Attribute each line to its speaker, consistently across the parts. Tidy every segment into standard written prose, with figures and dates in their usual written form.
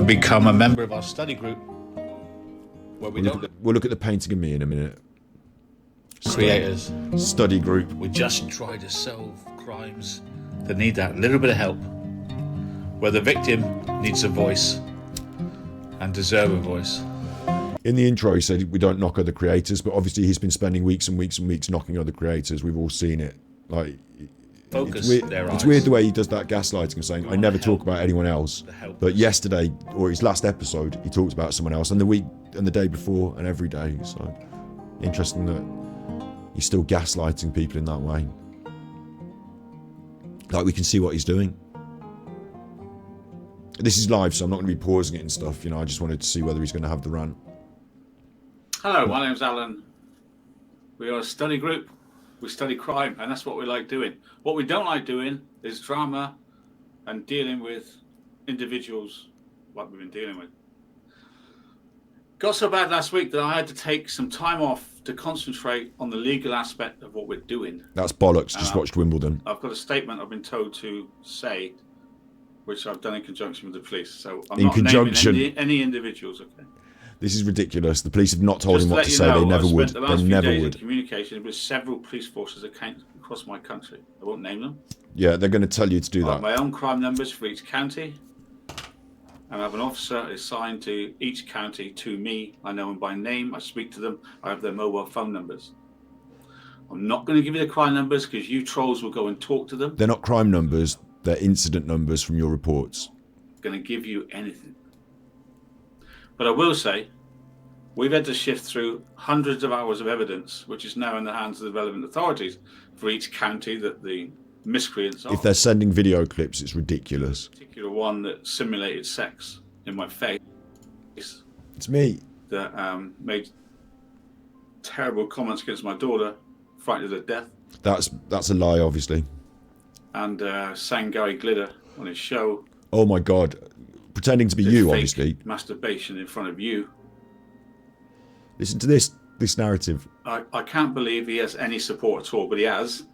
Speaker 1: could become a member of our study group where
Speaker 2: we'll look at the painting of me in a minute.
Speaker 1: Creators.
Speaker 2: Study group.
Speaker 1: We just try to solve crimes that need that little bit of help, where the victim needs a voice and deserve a voice.
Speaker 2: In the intro, he said we don't knock other creators, but obviously he's been spending weeks and weeks and weeks knocking other creators. We've all seen it. Like,
Speaker 1: Focus
Speaker 2: it's weird the way he does that gaslighting of saying, I never talk about anyone else. But yesterday, or his last episode, he talked about someone else, and the week and the day before and every day. So, interesting that he's still gaslighting people in that way. Like, we can see what he's doing. This is live, so I'm not going to be pausing it and stuff. You know, I just wanted to see whether he's going to have the rant.
Speaker 3: Hello, my name's Alan. We are a study group. We study crime, and that's what we like doing. What we don't like doing is drama and dealing with individuals like we've been dealing with. Got so bad last week that I had to take some time off to concentrate on the legal aspect of what we're doing.
Speaker 2: That's bollocks. Just watched Wimbledon.
Speaker 3: I've got a statement I've been told to say, which I've done in conjunction with the police. So I'm not naming any individuals, okay?
Speaker 2: This is ridiculous. The police have not told him what to say. They never would. They never would.
Speaker 3: Communication with several police forces across my country. I won't name them.
Speaker 2: Yeah, they're going to tell you to do that.
Speaker 3: I have my own crime numbers for each county. And I have an officer assigned to each county to me. I know them by name. I speak to them. I have their mobile phone numbers. I'm not going to give you the crime numbers because you trolls will go and talk to them.
Speaker 2: They're not crime numbers. They're incident numbers from your reports.
Speaker 3: I'm going to give you anything. But I will say, we've had to shift through hundreds of hours of evidence, which is now in the hands of the relevant authorities for each county that the miscreants are.
Speaker 2: If they're sending video clips, it's ridiculous.
Speaker 3: A particular one that simulated sex in my face.
Speaker 2: It's me.
Speaker 3: That made terrible comments against my daughter, frightened her to death.
Speaker 2: That's a lie, obviously.
Speaker 3: And sang Gary Glitter on his show.
Speaker 2: Oh my God. Pretending to be you, obviously.
Speaker 3: Masturbation in front of you.
Speaker 2: Listen to this narrative.
Speaker 3: I can't believe he has any support at all, but he has.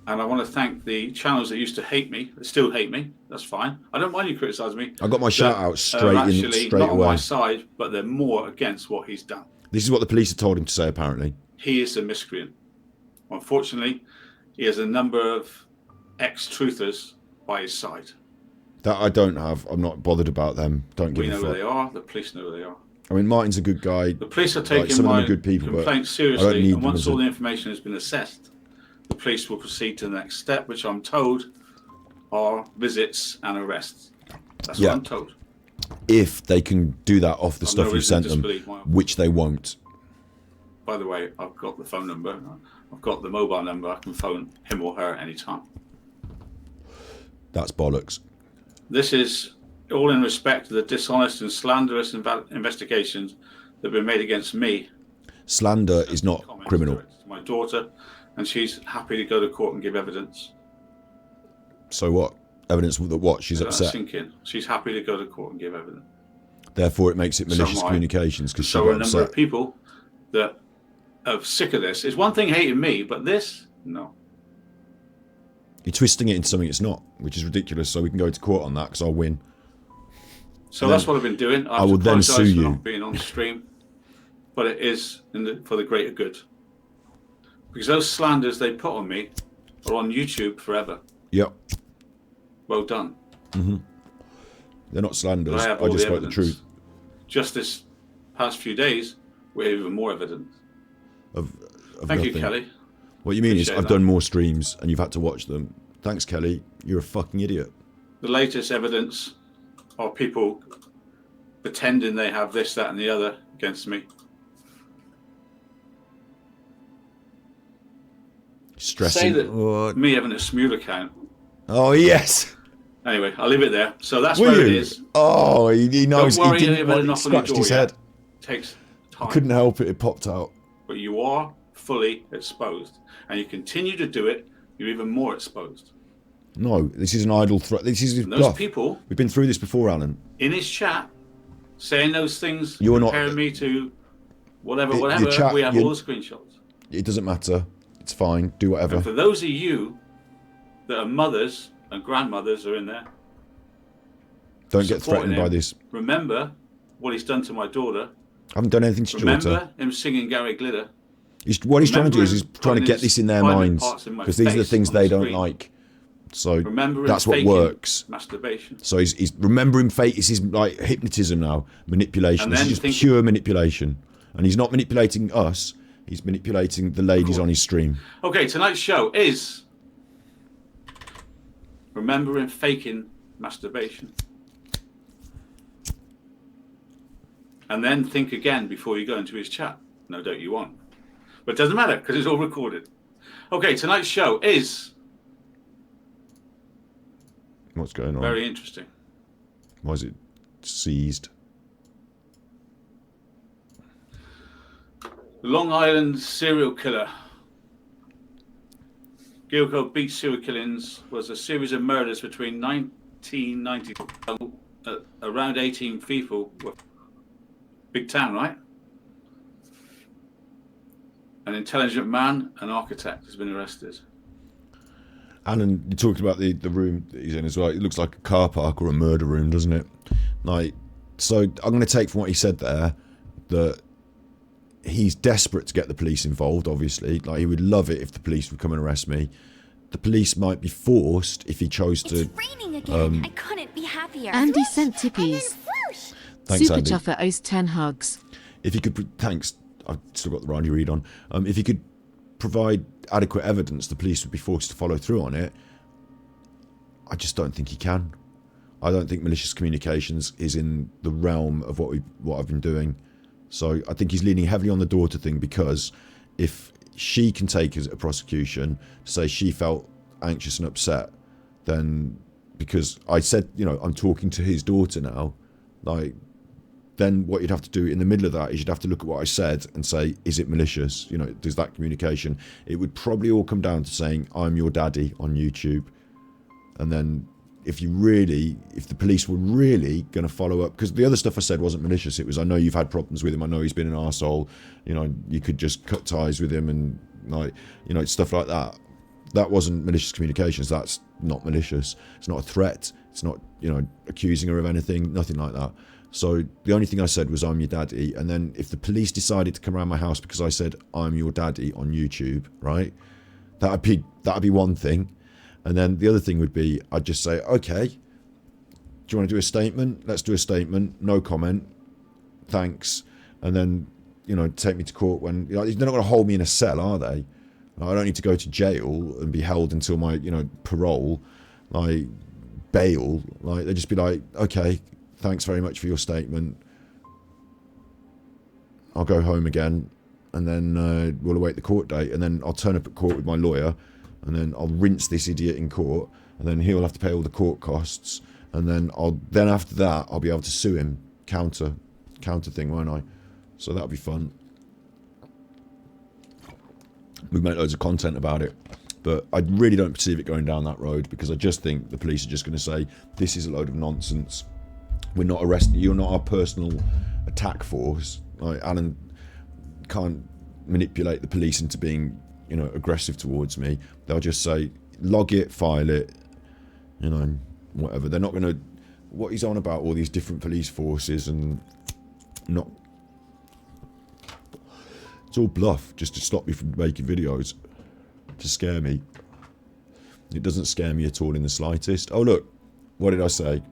Speaker 3: And I want to thank the channels that used to hate me, that still hate me. That's fine. I don't mind you criticising me.
Speaker 2: I got my shout out straight
Speaker 3: not
Speaker 2: away.
Speaker 3: On my side, but they're more against what he's done.
Speaker 2: This is what the police have told him to say, apparently.
Speaker 3: He is a miscreant. Unfortunately, he has a number of ex-truthers by his side.
Speaker 2: That I don't have. I'm not bothered about them. Don't give a fuck.
Speaker 3: We know where they are. The police know where they are.
Speaker 2: I mean, Martin's a good guy.
Speaker 3: The police are taking
Speaker 2: some
Speaker 3: my
Speaker 2: of them are good people,
Speaker 3: complaint seriously, and once all the information has been assessed, the police will proceed to the next step, which I'm told are visits and arrests. That's what I'm told.
Speaker 2: If they can do that off the stuff you've sent them, which they won't.
Speaker 3: By the way, I've got the phone number. I've got the mobile number. I can phone him or her anytime.
Speaker 2: That's bollocks.
Speaker 3: This is all in respect to the dishonest and slanderous investigations that have been made against me.
Speaker 2: Slander is not criminal.
Speaker 3: My daughter, and she's happy to go to court and give evidence.
Speaker 2: So what? Evidence that what? She's upset.
Speaker 3: Thinking she's happy to go to court and give evidence.
Speaker 2: Therefore, it makes it malicious communications because
Speaker 3: so a number of people that are sick of this. It's one thing hating me, but this, no.
Speaker 2: You're twisting it into something it's not, which is ridiculous. So we can go to court on that because I'll win.
Speaker 3: So that's what I've been doing.
Speaker 2: I will then sue you
Speaker 3: for not being on stream, but it is for the greater good. Because those slanders they put on me are on YouTube forever.
Speaker 2: Yep.
Speaker 3: Well done.
Speaker 2: Mm-hmm. They're not slanders. I just spoke the truth.
Speaker 3: Just this past few days, we have even more evidence. Thank you, Kelly.
Speaker 2: What you mean is I've done more streams and you've had to watch them. Thanks, Kelly. You're a fucking idiot.
Speaker 3: The latest evidence are people pretending they have this, that, and the other against me.
Speaker 2: Stressing.
Speaker 3: Say that me having a Smule account.
Speaker 2: Oh, yes.
Speaker 3: Anyway, I'll leave it there. So that's where it is.
Speaker 2: Oh, he knows.
Speaker 3: Don't worry,
Speaker 2: he didn't
Speaker 3: he
Speaker 2: scratched his head.
Speaker 3: It takes time.
Speaker 2: Couldn't help it. It popped out.
Speaker 3: But you are fully exposed. And you continue to do it, you're even more exposed.
Speaker 2: No, this is an idle threat. This is
Speaker 3: those bluff. People.
Speaker 2: We've been through this before, Alan.
Speaker 3: In his chat, saying those things,
Speaker 2: you're
Speaker 3: comparing me to whatever. We have all the screenshots.
Speaker 2: It doesn't matter. It's fine. Do whatever.
Speaker 3: And for those of you that are mothers and grandmothers are in there.
Speaker 2: Don't get threatened by this.
Speaker 3: Remember what he's done to my daughter.
Speaker 2: I haven't done anything to your daughter.
Speaker 3: Remember him singing Gary Glitter.
Speaker 2: What he's trying to do is he's trying to get this in their minds, because these are the things they don't like. So that's what works.
Speaker 3: Masturbation.
Speaker 2: So he's remembering fate. This is like hypnotism now, manipulation. This is just pure manipulation, and he's not manipulating us. He's manipulating the ladies on his stream.
Speaker 3: Okay, tonight's show is remembering faking masturbation. And then think again before you go into his chat. No doubt you won't. But it doesn't matter because it's all recorded. Okay, tonight's show is...
Speaker 2: What's going on?
Speaker 3: Very interesting.
Speaker 2: Why is it seized?
Speaker 3: Long Island serial killer. Gilgo Beach serial killings was a series of murders between 1990. Around 18 people. Big town, right? An intelligent man, an architect, has been arrested.
Speaker 2: Alan, you talked about the room that he's in as well. It looks like a car park or a murder room, doesn't it? Like, so I'm going to take from what he said there that he's desperate to get the police involved, obviously. Like, he would love it if the police would come and arrest me. The police might be forced if he chose to...
Speaker 4: It's raining again. I couldn't be happier.
Speaker 5: Andy sent tippies.
Speaker 2: Thanks,
Speaker 5: Super
Speaker 2: Andy.
Speaker 5: Chuffer owes 10 hugs.
Speaker 2: If you could... Thanks. I've still got the Randy Reid on. If you could provide adequate evidence, the police would be forced to follow through on it. I just don't think he can. I don't think malicious communications is in the realm of what I've been doing. So I think he's leaning heavily on the daughter thing, because if she can take a prosecution to say she felt anxious and upset, then because I said, you know, I'm talking to his daughter now, like, then what you'd have to do in the middle of that is you'd have to look at what I said and say, is it malicious? You know, does that communication? It would probably all come down to saying, I'm your daddy on YouTube. And then if the police were really going to follow up, because the other stuff I said wasn't malicious. It was, I know you've had problems with him. I know he's been an arsehole. You know, you could just cut ties with him and, like, you know, stuff like that. That wasn't malicious communications. That's not malicious. It's not a threat. It's not, you know, accusing her of anything, nothing like that. So the only thing I said was, I'm your daddy. And then if the police decided to come around my house because I said, I'm your daddy on YouTube, right? That'd be one thing. And then the other thing would be, I'd just say, okay, do you want to do a statement? Let's do a statement. No comment. Thanks. And then, you know, take me to court when, you know, they're not going to hold me in a cell, are they? I don't need to go to jail and be held until my, you know, parole, like bail. Like, they'd just be like, okay, thanks very much for your statement. I'll go home again, and then we'll await the court date, and then I'll turn up at court with my lawyer, and then I'll rinse this idiot in court, and then he'll have to pay all the court costs, and then after that I'll be able to sue him, counter thing, won't I? So that'll be fun. We make loads of content about it, but I really don't perceive it going down that road, because I just think the police are just going to say, this is a load of nonsense. We're not arresting you. You're not our personal attack force. Like, Alan can't manipulate the police into being, you know, aggressive towards me. They'll just say, log it, file it, you know, whatever. They're not going to... What he's on about, all these different police forces and not... It's all bluff, just to stop me from making videos, to scare me. It doesn't scare me at all in the slightest. Oh, look, what did I say?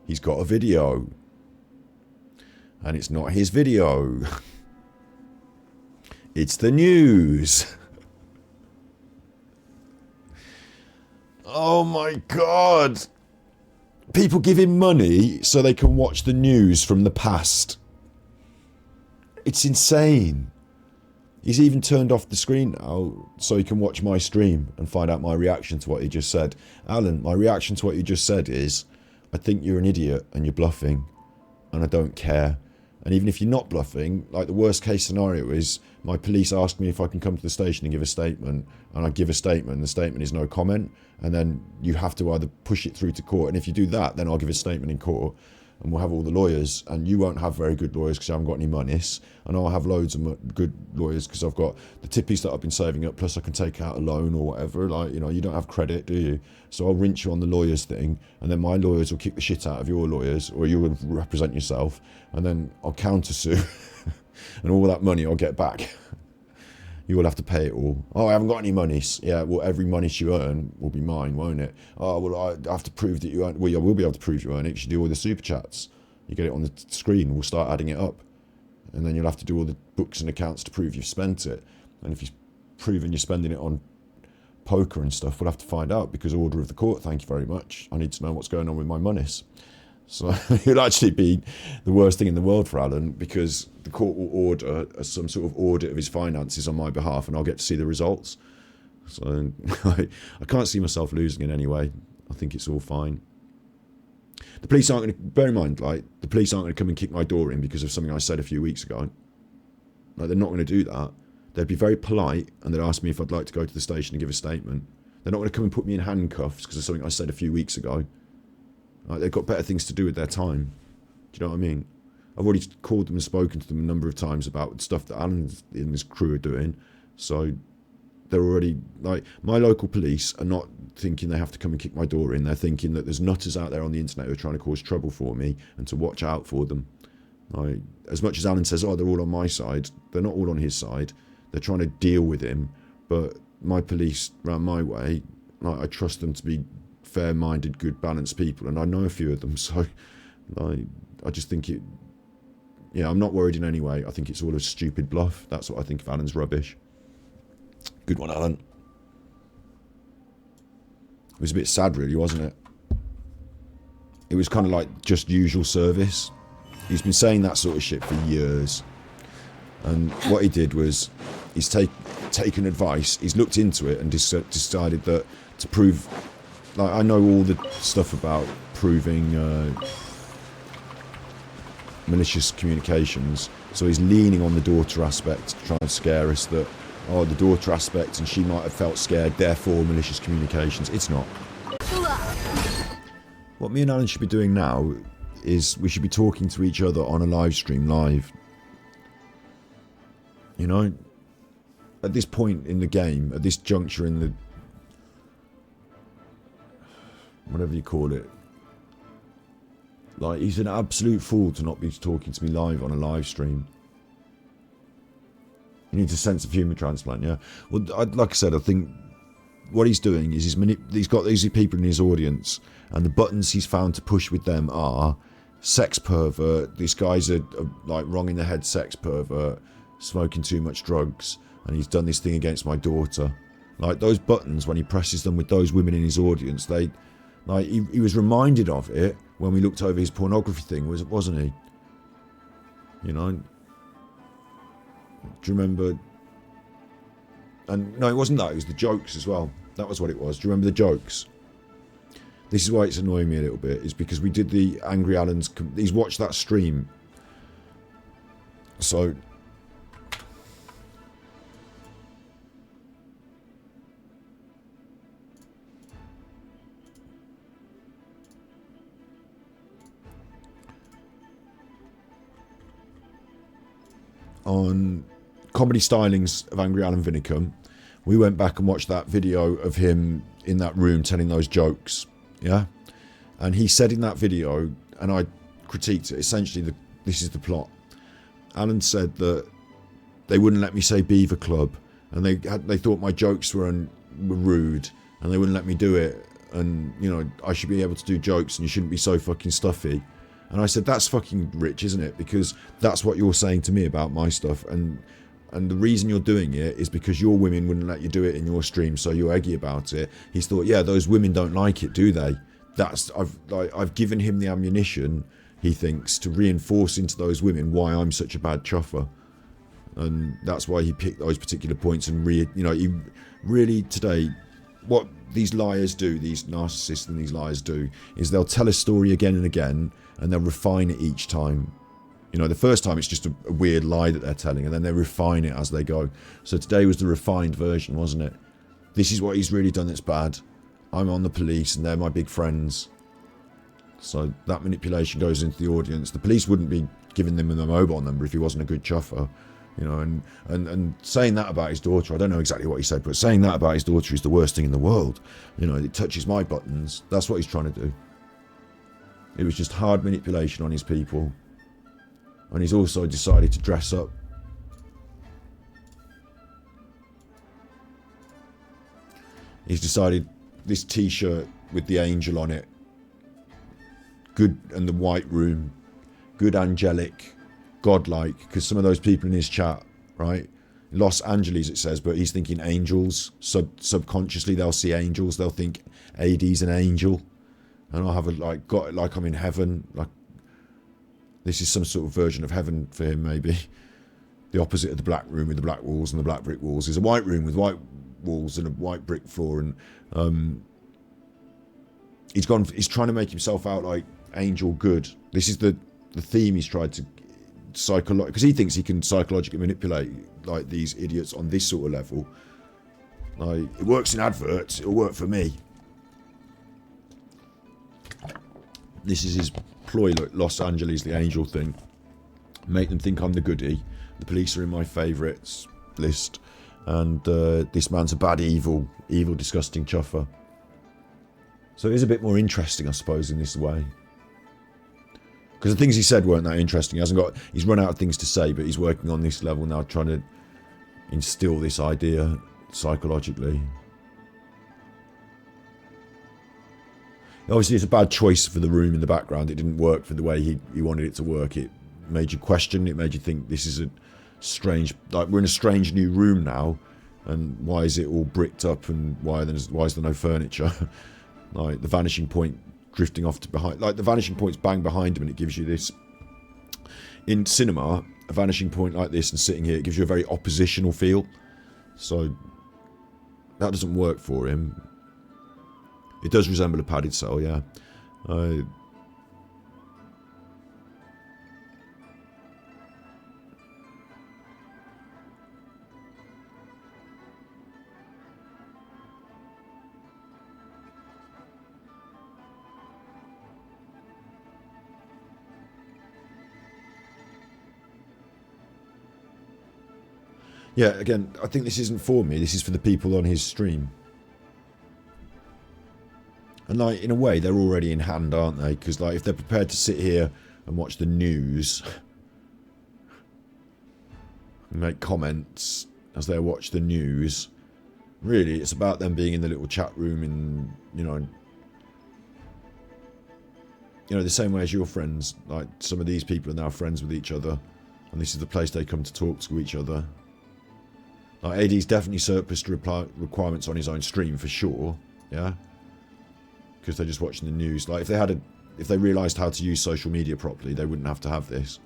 Speaker 2: He's got a video. And it's not his video. It's the news. Oh my God. People give him money so they can watch the news from the past. It's insane. He's even turned off the screen now so he can watch my stream and find out my reaction to what he just said. Alan, my reaction to what you just said is, I think you're an idiot and you're bluffing, and I don't care. And even if you're not bluffing, like, the worst case scenario is my police ask me if I can come to the station and give a statement, and I give a statement, and the statement is no comment, and then you have to either push it through to court, and if you do that, then I'll give a statement in court. and we'll have all the lawyers, and you won't have very good lawyers because you haven't got any monies, and I'll have loads of good lawyers because I've got the tippies that I've been saving up, plus I can take out a loan or whatever. Like, you know, you don't have credit, do you? So I'll rinse you on the lawyers thing, and then my lawyers will kick the shit out of your lawyers, or you will represent yourself, and then I'll counter-sue, and all that money I'll get back. You will have to pay it all. Oh, I haven't got any monies. Yeah, well, every money you earn will be mine, won't it? Oh, well, I have to prove that you earn. Well, I will be able to prove you earn it. You should do all the super chats. You get it on the screen. We'll start adding it up. And then you'll have to do all the books and accounts to prove you've spent it. And if you've proven you're spending it on poker and stuff, we'll have to find out, because order of the court, thank you very much. I need to know what's going on with my monies. So it'll actually be the worst thing in the world for Alan, because the court will order some sort of audit of his finances on my behalf, and I'll get to see the results. So I can't see myself losing in any way. I think it's all fine. The police aren't going to, bear in mind, like, the police aren't going to come and kick my door in because of something I said a few weeks ago. Like, they're not going to do that. They'd be very polite, and they'd ask me if I'd like to go to the station and give a statement. They're not going to come and put me in handcuffs because of something I said a few weeks ago. Like, they've got better things to do with their time. Do you know what I mean? I've already called them and spoken to them a number of times about stuff that Alan and his crew are doing. So they're already, like, my local police are not thinking they have to come and kick my door in. They're thinking that there's nutters out there on the internet who are trying to cause trouble for me, and to watch out for them. Like, as much as Alan says, oh, they're all on my side, they're not all on his side. They're trying to deal with him. But my police around my way, like, I trust them to be fair-minded, good, balanced people, and I know a few of them, so like, I just think it, yeah, I'm not worried in any way. I think it's all a stupid bluff. That's what I think of Alan's rubbish. Good one, Alan. It was a bit sad, really, wasn't it? It was kind of like just usual service. He's been saying that sort of shit for years, and what he did was he's taken advice, he's looked into it, and decided that to prove, like, I know all the stuff about proving malicious communications, so he's leaning on the daughter aspect to try and scare us that, oh, the daughter aspect, and she might have felt scared, therefore malicious communications. It's not. What me and Alan should be doing now is we should be talking to each other on a live stream live. You know? At this point in the game, at this juncture in the, whatever you call it, like, he's an absolute fool to not be talking to me live on a live stream. He needs a sense of humour transplant, yeah? Well, like I said, I think what he's doing is he's got these people in his audience, and the buttons he's found to push with them are sex pervert, this guy's a like wrong in the head sex pervert, smoking too much drugs, and he's done this thing against my daughter. Like, those buttons, when he presses them with those women in his audience, they, like, he was reminded of it when we looked over his pornography thing, wasn't he? You know? Do you remember? And no, it wasn't that, it was the jokes as well. That was what it was. Do you remember the jokes? This is why it's annoying me a little bit, is because we did the Angry Allen's, he's watched that stream. So, on Comedy Stylings of Angry Alan Vinicum, we went back and watched that video of him in that room telling those jokes, yeah? And he said in that video, and I critiqued it, essentially this is the plot. Alan said that they wouldn't let me say Beaver Club, and they thought my jokes were rude, and they wouldn't let me do it, and, you know, I should be able to do jokes and you shouldn't be so fucking stuffy. And I said, that's fucking rich, isn't it? Because that's what you're saying to me about my stuff, and the reason you're doing it is because your women wouldn't let you do it in your stream, so you're eggy about it. He's thought, yeah, those women don't like it, do they? I've given him the ammunition, he thinks, to reinforce into those women why I'm such a bad chuffer, and that's why he picked those particular points. And he really today, what these liars do, these narcissists and these liars do, is they'll tell a story again and again, and they'll refine it each time. You know, the first time it's just a weird lie that they're telling, and then they refine it as they go. So today was the refined version, wasn't it? This is what he's really done that's bad. I'm on the police and they're my big friends. So that manipulation goes into the audience. The police wouldn't be giving them a mobile number if he wasn't a good chuffer. And saying that about his daughter, I don't know exactly what he said, but saying that about his daughter is the worst thing in the world. It touches my buttons. That's what he's trying to do. It was just hard manipulation on his people. And he's also decided to dress up. He's decided this t-shirt with the angel on it, good, and the white room, good, angelic, godlike, because some of those people in his chat, right, Los Angeles it says, but he's thinking angels. Subconsciously they'll see angels, they'll think AD's an angel, and I'll have got it like I'm in heaven, like this is some sort of version of heaven for him, maybe. The opposite of the black room with the black walls and the black brick walls is a white room with white walls and a white brick floor, and he's trying to make himself out like angel good. This is the theme he's tried to because he thinks he can psychologically manipulate like these idiots on this sort of level. Like, it works in adverts, it'll work for me. This is his ploy, like Los Angeles, the angel thing. Make them think I'm the goodie. The police are in my favourites list, and this man's a bad, evil, disgusting chuffer. So it is a bit more interesting, I suppose, in this way. Because the things he said weren't that interesting. He's run out of things to say, but he's working on this level now, trying to instill this idea psychologically. Obviously, it's a bad choice for the room in the background. It didn't work for the way he wanted it to work. It made you question. It made you think this is a strange... Like, we're in a strange new room now, and why is it all bricked up, and why is there no furniture? Like, the vanishing point drifting off to behind, like the vanishing point's bang behind him, and it gives you this, in cinema, a vanishing point like this and sitting here, it gives you a very oppositional feel. So that doesn't work for him. It does resemble a padded cell, yeah. Yeah, again, I think this isn't for me. This is for the people on his stream. And, like, in a way, they're already in hand, aren't they? Because, like, if they're prepared to sit here and watch the news and make comments as they watch the news, really, it's about them being in the little chat room in, the same way as your friends. Like, some of these people are now friends with each other, and this is the place they come to talk to each other. Like, AD's definitely surplus requirements on his own stream, for sure, yeah? Because they're just watching the news. Like, if they realised how to use social media properly, they wouldn't have to have this.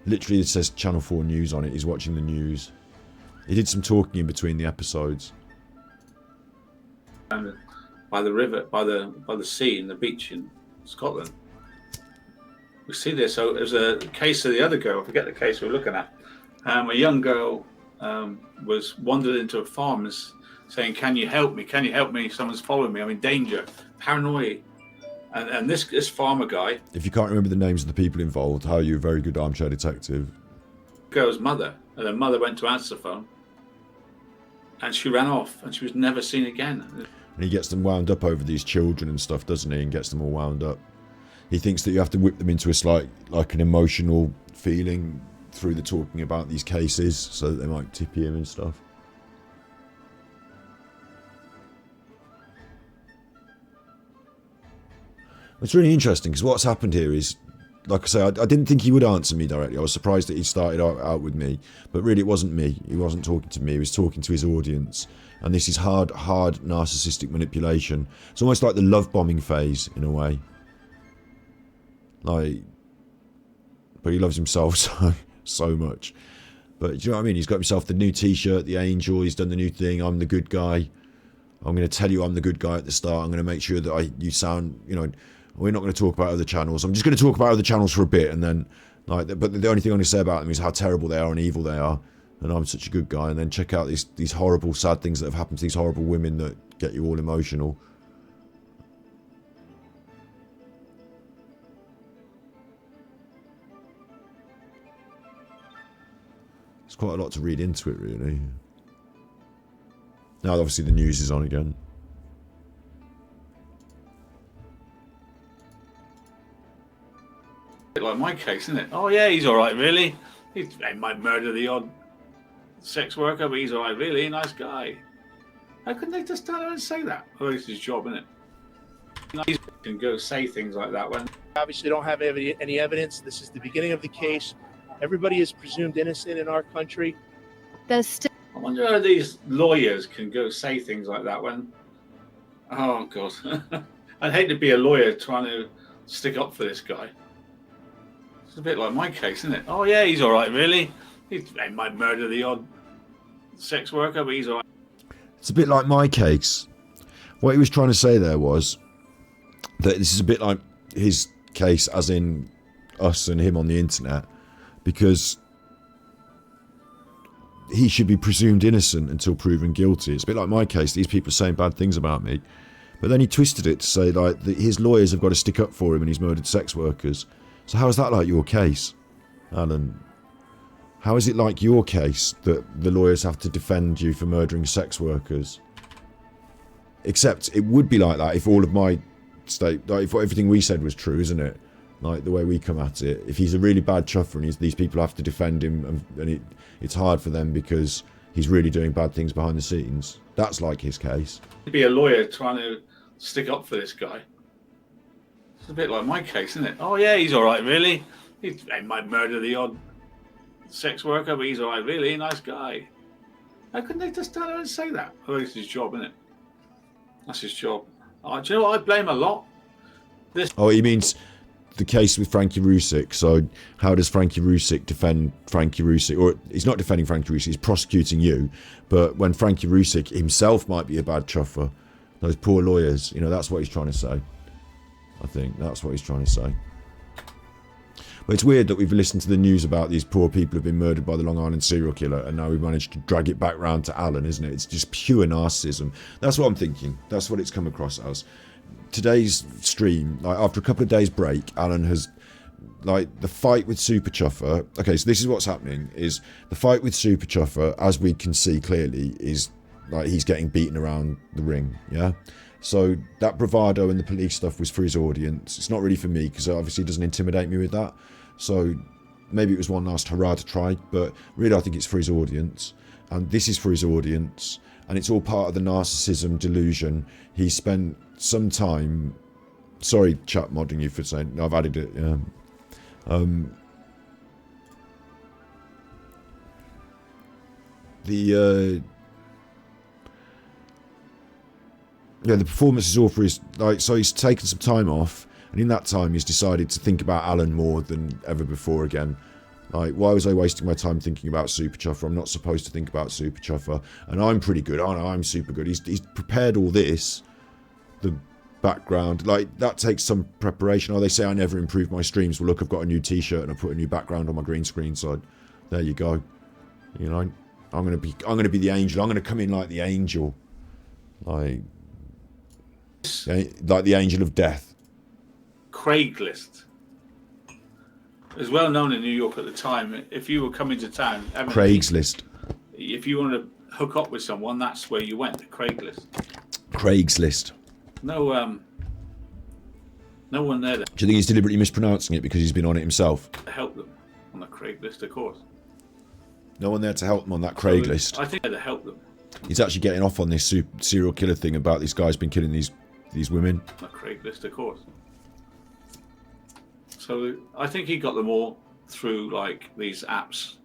Speaker 2: Literally, it says Channel 4 News on it. He's watching the news. He did some talking in between the episodes.
Speaker 3: By the river, by the sea, and the beach in Scotland. We see this. So there's a case of the other girl. I forget the case we're looking at. A young girl was wandered into a farm saying, "Can you help me? Can you help me? Someone's following me. I'm in danger." Paranoia. And this farmer guy.
Speaker 2: If you can't remember the names of the people involved, how are you a very good armchair detective?
Speaker 3: Girl's mother, and her mother went to answer the phone, and she ran off, and she was never seen again.
Speaker 2: And he gets them wound up over these children and stuff, doesn't he? And gets them all wound up. He thinks that you have to whip them into a like an emotional feeling through the talking about these cases, so that they might tip him and stuff. It's really interesting because what's happened here is, like I say, I didn't think he would answer me directly. I was surprised that he started out with me, but really it wasn't me. He wasn't talking to me. He was talking to his audience, and this is hard narcissistic manipulation. It's almost like the love bombing phase in a way. Like, but he loves himself so much. But do you know what I mean? He's got himself the new T-shirt, the angel. He's done the new thing. I'm the good guy. I'm going to tell you I'm the good guy at the start. I'm going to make sure that you sound, we're not going to talk about other channels. I'm just going to talk about other channels for a bit, and then but the only thing I'm going to say about them is how terrible they are and evil they are, and I'm such a good guy. And then check out these horrible, sad things that have happened to these horrible women that get you all emotional. There's quite a lot to read into it, really. Now, obviously, the news is on again.
Speaker 3: Like my case, isn't it? Oh yeah, he's all right, really. He might murder the odd sex worker, but he's all right, really. Nice guy. How couldn't they just stand there and say that? Well, it's his job, isn't it? He can go say things like that when
Speaker 6: obviously don't have any evidence. This is the beginning of the case. Everybody is presumed innocent in our country.
Speaker 3: I wonder how these lawyers can go say things like that when. Oh God, I'd hate to be a lawyer trying to stick up for this guy. It's a bit like my case, isn't it? Oh yeah, he's all right, really. He might murder the odd sex worker, but he's all right.
Speaker 2: It's a bit like my case. What he was trying to say there was that this is a bit like his case, as in us and him on the internet, because he should be presumed innocent until proven guilty. It's a bit like my case. These people are saying bad things about me. But then he twisted it to say like that his lawyers have got to stick up for him and he's murdered sex workers. So how is that like your case, Alan? How is it like your case that the lawyers have to defend you for murdering sex workers? Except it would be like that if all of my like if everything we said was true, isn't it? Like the way we come at it. If he's a really bad chuffer and these people have to defend him, and it's hard for them because he's really doing bad things behind the scenes. That's like his case.
Speaker 3: Be a lawyer trying to stick up for this guy. It's a bit like my case, isn't it? Oh yeah, he's all right, really. He might murder the odd sex worker, but he's all right, really. Nice guy. How couldn't they just stand there and say that? Well, it's his job, isn't it? That's his job. Oh, do you know what I blame a lot?
Speaker 2: Oh, he means the case with Frankie Rusick. So how does Frankie Rusick defend Frankie Rusick? Or he's not defending Frankie Rusick, he's prosecuting you. But when Frankie Rusick himself might be a bad chuffer, those poor lawyers, that's what he's trying to say. I think that's what he's trying to say. But it's weird that we've listened to the news about these poor people who've been murdered by the Long Island serial killer, and now we've managed to drag it back round to Alan, isn't it? It's just pure narcissism. That's what I'm thinking. That's what it's come across as. Today's stream, like after a couple of days break, Alan has, like, the fight with Super Chuffer. Okay, so this is what's happening, is the fight with Super Chuffer, as we can see clearly, is like he's getting beaten around the ring, yeah? So that bravado and the police stuff was for his audience. It's not really for me, because it obviously doesn't intimidate me with that. So maybe it was one last hurrah to try, but really I think it's for his audience. And this is for his audience. And it's all part of the narcissism delusion. He spent some time... Sorry, chat modding you for saying... No, I've added it, yeah. The performance is all for his... Like, so he's taken some time off, and in that time he's decided to think about Alan more than ever before again. Like, why was I wasting my time thinking about Super Chuffer? I'm not supposed to think about Super Chuffer. And I'm pretty good. Oh no, I'm super good. He's prepared all this. The background. Like, that takes some preparation. Oh, they say I never improve my streams. Well, look, I've got a new t-shirt and I put a new background on my green screen. So, there you go. I'm gonna be the angel. I'm gonna come in like the angel. Like the angel of death.
Speaker 3: Craigslist. It was well known in New York at the time. If you were coming to town,
Speaker 2: Craigslist.
Speaker 3: If you wanted to hook up with someone, that's where you went, to Craigslist.
Speaker 2: Craigslist.
Speaker 3: No one there
Speaker 2: Do you think he's deliberately mispronouncing it because he's been on it himself?
Speaker 3: to help them on the Craigslist, of course.
Speaker 2: No one there to help him on that Craigslist.
Speaker 3: So I think they're to help them.
Speaker 2: He's actually getting off on this serial killer thing about this guy's been killing these women.
Speaker 3: On the Craigslist, of course. So I think he got them all through like these apps,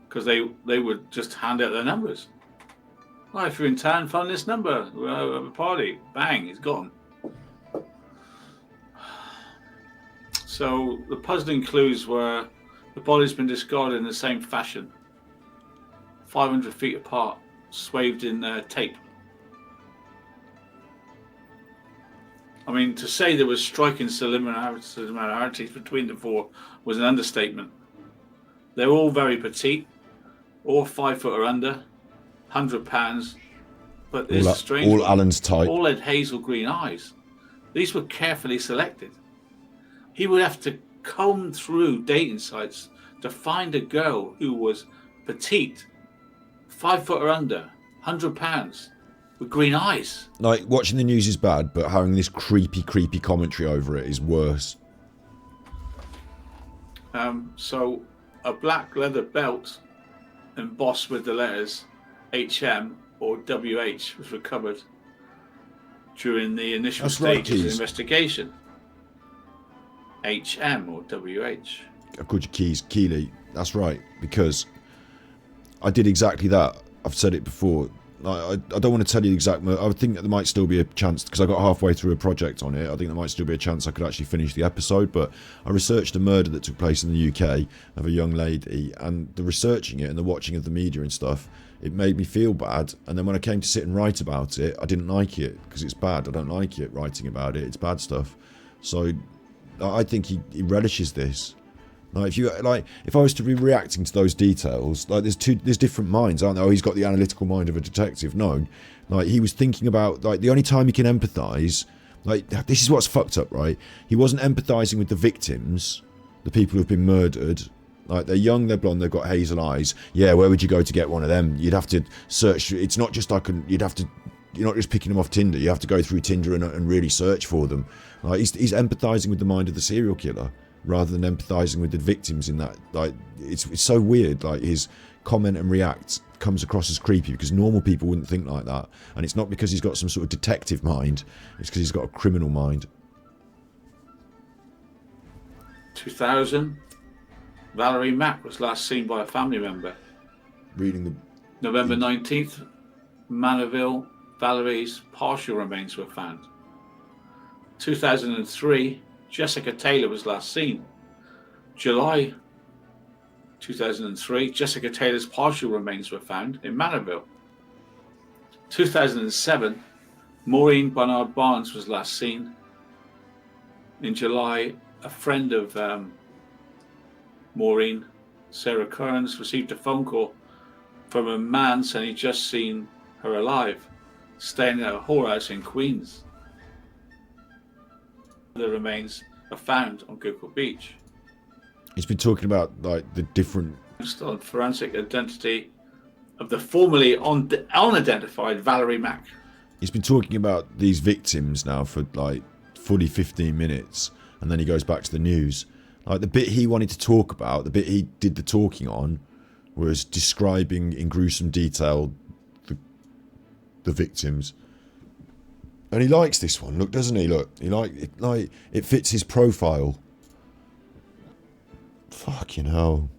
Speaker 3: because they would just hand out their numbers. Oh, if you're in town, phone this number. We'll have a party. Bang, he's gone. So the puzzling clues were the body's been discarded in the same fashion, 500 feet apart, swathed in tape. I mean, to say there was striking similarities between the four was an understatement. They're all very petite, all 5 foot or under, 100 pounds. But there's a strange
Speaker 2: all
Speaker 3: one.
Speaker 2: Alan's type.
Speaker 3: All had hazel green eyes. These were carefully selected. He would have to comb through dating sites to find a girl who was petite, 5 foot or under, 100 pounds, with green eyes.
Speaker 2: Like, watching the news is bad, but having this creepy commentary over it is worse.
Speaker 3: So a black leather belt embossed with the letters HM or WH was recovered during the initial stages of the investigation. HM or WH.
Speaker 2: I've called you Keely. That's right, because I did exactly that. I've said it before. I don't want to tell you the exact. I would think that there might still be a chance, because I got halfway through a project on it. I think there might still be a chance I could actually finish the episode. But I researched a murder that took place in the UK of a young lady, and the researching it and the watching of the media and stuff, it made me feel bad. And then when I came to sit and write about it, I didn't like it because it's bad. I don't like it writing about it. It's bad stuff. So I think he relishes this. Like, if I was to be reacting to those details, like there's different minds, aren't there? Oh, he's got the analytical mind of a detective. No, like he was thinking about, like, the only time he can empathise, like, this is what's fucked up, right? He wasn't empathising with the victims, the people who've been murdered. Like, they're young, they're blonde, they've got hazel eyes. Yeah, where would you go to get one of them? You'd have to search. It's not just you're not just picking them off Tinder. You have to go through Tinder and really search for them. Like, he's empathising with the mind of the serial killer, rather than empathising with the victims in that. Like, it's so weird. Like, his comment and react comes across as creepy, because normal people wouldn't think like that. And it's not because he's got some sort of detective mind, it's because he's got a criminal mind.
Speaker 3: 2000, Valerie Mack was last seen by a family member.
Speaker 2: Reading the
Speaker 3: November 19th, Manorville, Valerie's partial remains were found. 2003, Jessica Taylor was last seen. July 2003, Jessica Taylor's partial remains were found in Manorville. 2007, Maureen Barnard Barnes was last seen. In July, a friend of Maureen, Sarah Kearns, received a phone call from a man saying he'd just seen her alive, staying at a whorehouse in Queens. The remains are found on Google Beach.
Speaker 2: He's been talking about, like, the different
Speaker 3: On forensic identity of the formerly unidentified Valerie Mack.
Speaker 2: He's been talking about these victims now for like fully 15 minutes, and then he goes back to the news. Like, the bit he wanted to talk about, the bit he did the talking on, was describing in gruesome detail the victims. And he likes this one. Look, doesn't he? Look, it fits his profile. Fucking hell.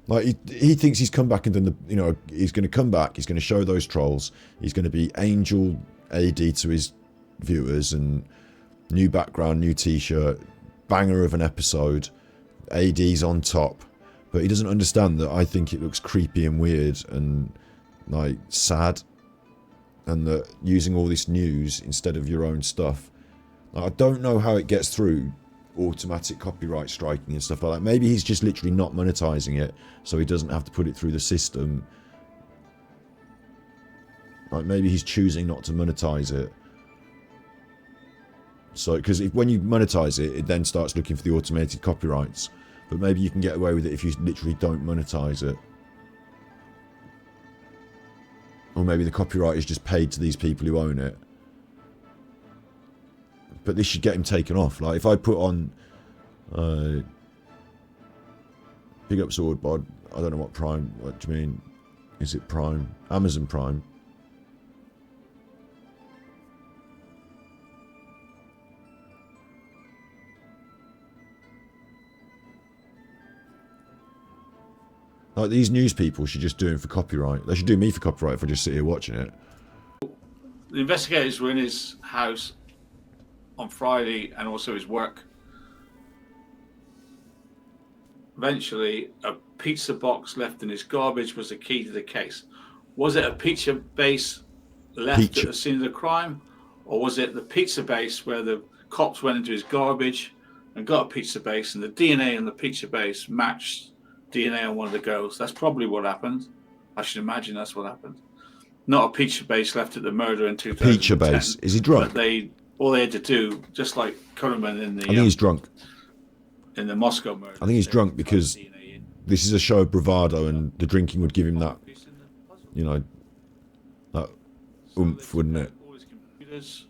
Speaker 2: Like, he thinks he's come back and done he's going to come back, he's going to show those trolls, he's going to be angel AD to his viewers, and new background, new t-shirt, banger of an episode, AD's on top. But he doesn't understand that I think it looks creepy and weird and, like, sad. And that using all this news instead of your own stuff, like, I don't know how it gets through automatic copyright striking and stuff like that. Maybe he's just literally not monetizing it, so he doesn't have to put it through the system. Like, maybe he's choosing not to monetize it. So, because when you monetize it, it then starts looking for the automated copyrights. But maybe you can get away with it if you literally don't monetize it. Or maybe the copyright is just paid to these people who own it. But this should get him taken off. Like, if I put on Big Up Swordbod, I don't know what Prime, what do you mean? Is it Prime? Amazon Prime. Like, these news people should just do it for copyright. They should do me for copyright if I just sit here watching it.
Speaker 3: The investigators were in his house on Friday, and also his work. Eventually, a pizza box left in his garbage was the key to the case. Was it a pizza base left at the scene of the crime, or was it the pizza base where the cops went into his garbage and got a pizza base, and the DNA on the pizza base matched DNA on one of the girls. That's probably what happened. I should imagine that's what happened. Not a pizza base left at the murder in 2010.
Speaker 2: Pizza base. Is he drunk?
Speaker 3: But all they had to do, just like Kurman in the...
Speaker 2: I think he's drunk.
Speaker 3: In the Moscow murder.
Speaker 2: I think he's drunk because this is a show of bravado, and the drinking would give him that, you know, that oomph, wouldn't it?
Speaker 3: All his computers,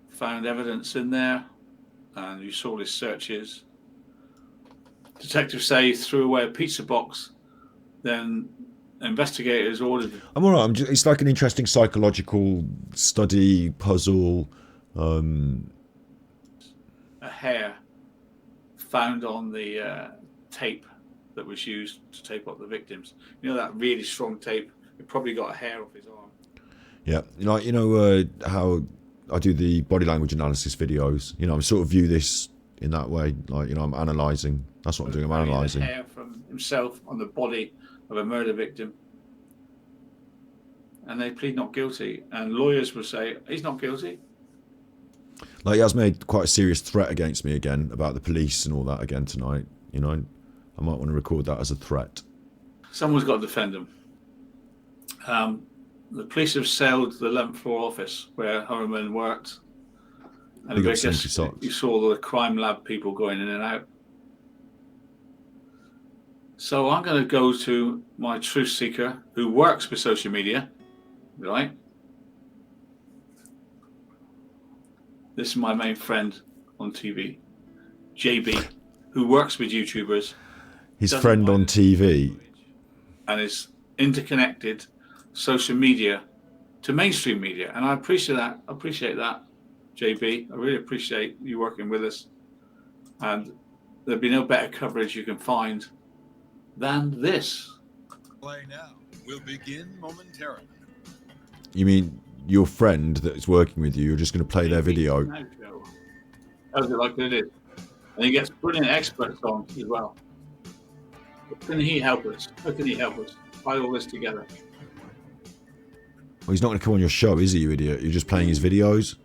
Speaker 3: found evidence in there, and you saw his searches. Detectives say he threw away a pizza box. Then investigators ordered.
Speaker 2: I'm all right. It's like an interesting psychological study, puzzle.
Speaker 3: A hair found on the tape that was used to tape up the victims. You know that really strong tape? It probably got a hair off his arm.
Speaker 2: Yeah, you know how I do the body language analysis videos. You know, I sort of view this in that way. Like, you know, I'm analysing. That's what I'm doing. I'm analysing.
Speaker 3: Hair from himself on the body of a murder victim, and they plead not guilty. And lawyers will say he's not guilty.
Speaker 2: Like, he has made quite a serious threat against me again about the police and all that again tonight. You know, I might want to record that as a threat.
Speaker 3: Someone's got to defend him. The police have sailed to the 11th floor office where Hurman worked, and I guess you saw the crime lab people going in and out. So I'm going to go to my truth seeker who works with social media, right? This is my main friend on TV, JB, who works with YouTubers.
Speaker 2: His friend on TV.
Speaker 3: And is interconnected social media to mainstream media. And I appreciate that. JB. I really appreciate you working with us. And there'll be no better coverage you can find than this.
Speaker 7: Play now. We'll begin momentarily.
Speaker 2: You mean your friend that is working with you, you're just going to play their video?
Speaker 3: How's it like it is? And he gets brilliant experts on as well. But can he help us? How can he help us tie all this together?
Speaker 2: Well, he's not going to come on your show, is he, you idiot? You're just playing his videos?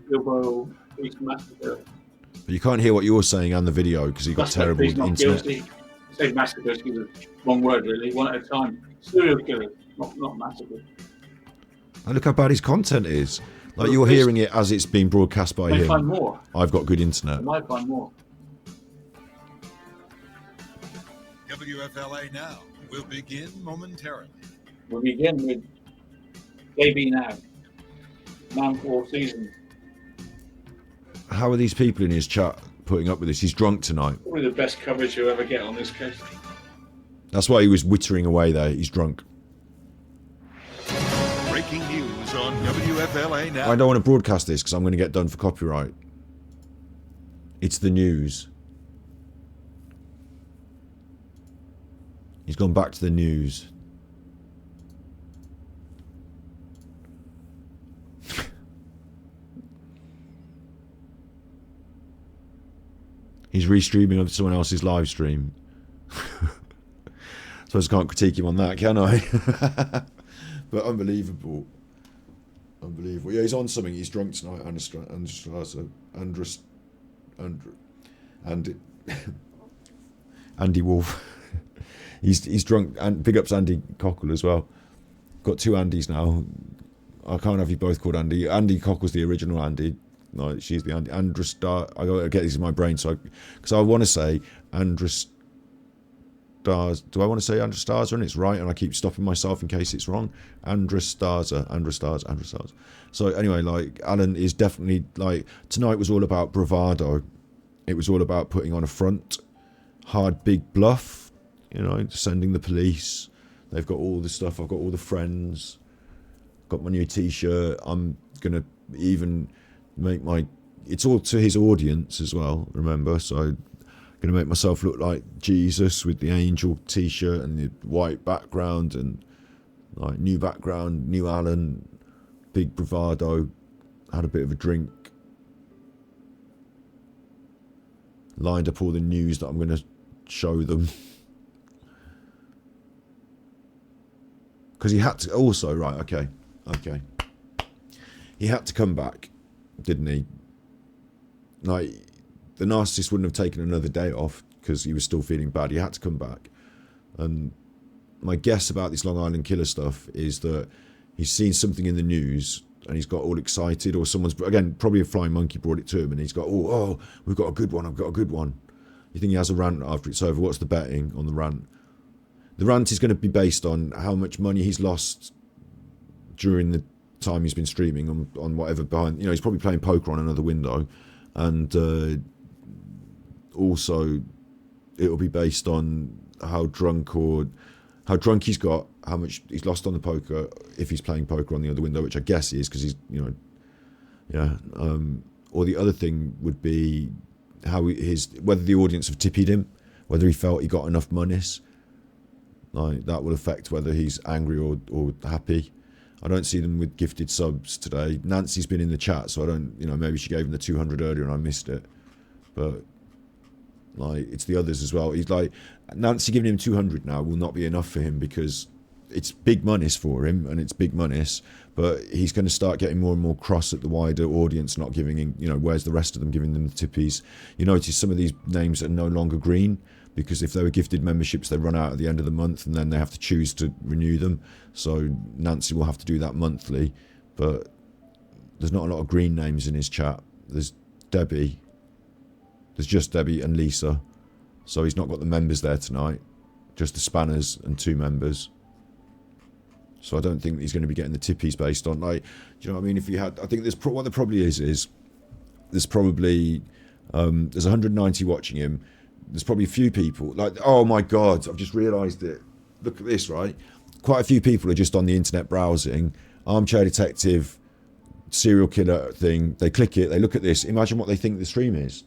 Speaker 2: But you can't hear what you're saying on the video because you've got terrible internet.
Speaker 3: Guilty. Say massacre is a wrong word, really. One at a time. Serial killer, not massacre.
Speaker 2: And look how bad his content is. Like, you're hearing it as it's being broadcast by him.
Speaker 3: Find more.
Speaker 2: I've got good internet.
Speaker 3: I might find more.
Speaker 7: WFLA now will begin momentarily.
Speaker 3: We'll begin with JB now. Man for season.
Speaker 2: How are these people in his chat putting up with this? He's drunk tonight.
Speaker 3: Probably the best coverage you'll ever get on this case.
Speaker 2: That's why he was wittering away there. He's drunk.
Speaker 7: Breaking news on WFLA now.
Speaker 2: I don't want to broadcast this because I'm going to get done for copyright. It's the news. He's gone back to the news. He's restreaming of someone else's live stream. I suppose I can't critique him on that, can I? But unbelievable. Unbelievable. Yeah, he's on something. He's drunk tonight. Andy Wolf. He's drunk. And big ups Andy Cockle as well. Got two Andys now. I can't have you both called Andy. Andy Cockle's the original Andy. No, she's the Andra Star. I gotta get this in my brain, because I want to say Andra Stars. Do I want to say Andra Stars and it's right? And I keep stopping myself in case it's wrong. Andra Stars. So anyway, like, Alan is definitely, like, tonight was all about bravado. It was all about putting on a front, hard, big bluff. You know, sending the police. They've got all the stuff. I've got all the friends. Got my new T-shirt. I'm gonna even make it's all to his audience as well, remember, so I'm gonna make myself look like Jesus with the angel T-shirt and the white background and like new background, new Alan, big bravado, had a bit of a drink, lined up all the news that I'm gonna show them, because he had to also, right, okay, he had to come back, didn't he? Like, the narcissist wouldn't have taken another day off because he was still feeling bad. He had to come back. And my guess about this Long Island Killer stuff is that he's seen something in the news and he's got all excited, or someone's, again, probably a flying monkey brought it to him, and he's got, oh, we've got a good one, I've got a good one. You think he has a rant after it's over? What's the betting on the rant? The rant is going to be based on how much money he's lost during the time he's been streaming on whatever behind, he's probably playing poker on another window, and also it'll be based on how drunk he's got, how much he's lost on the poker if he's playing poker on the other window, which I guess he is because he's, or the other thing would be how whether the audience have tippied him, whether he felt he got enough monies. Like, that will affect whether he's angry or happy. I don't see them with gifted subs today. Nancy's been in the chat, so I don't, maybe she gave him the 200 earlier and I missed it. But, like, it's the others as well. He's like, Nancy giving him 200 now will not be enough for him because it's big monies for him and it's big monies, but he's going to start getting more and more cross at the wider audience, not giving him, where's the rest of them giving them the tippies? You notice some of these names are no longer green, because if they were gifted memberships, they run out at the end of the month and then they have to choose to renew them. So Nancy will have to do that monthly, but there's not a lot of green names in his chat. There's Debbie. There's just Debbie and Lisa. So he's not got the members there tonight, just the spanners and 2 members. So I don't think he's going to be getting the tippies based on, like, do you know what I mean? If you had, I think there's what there probably is there's probably, there's 190 watching him. There's probably a few people, like, oh my God, I've just realised it. Look at this, right? Quite a few people are just on the internet browsing, Armchair Detective, serial killer thing. They click it, they look at this. Imagine what they think the stream is.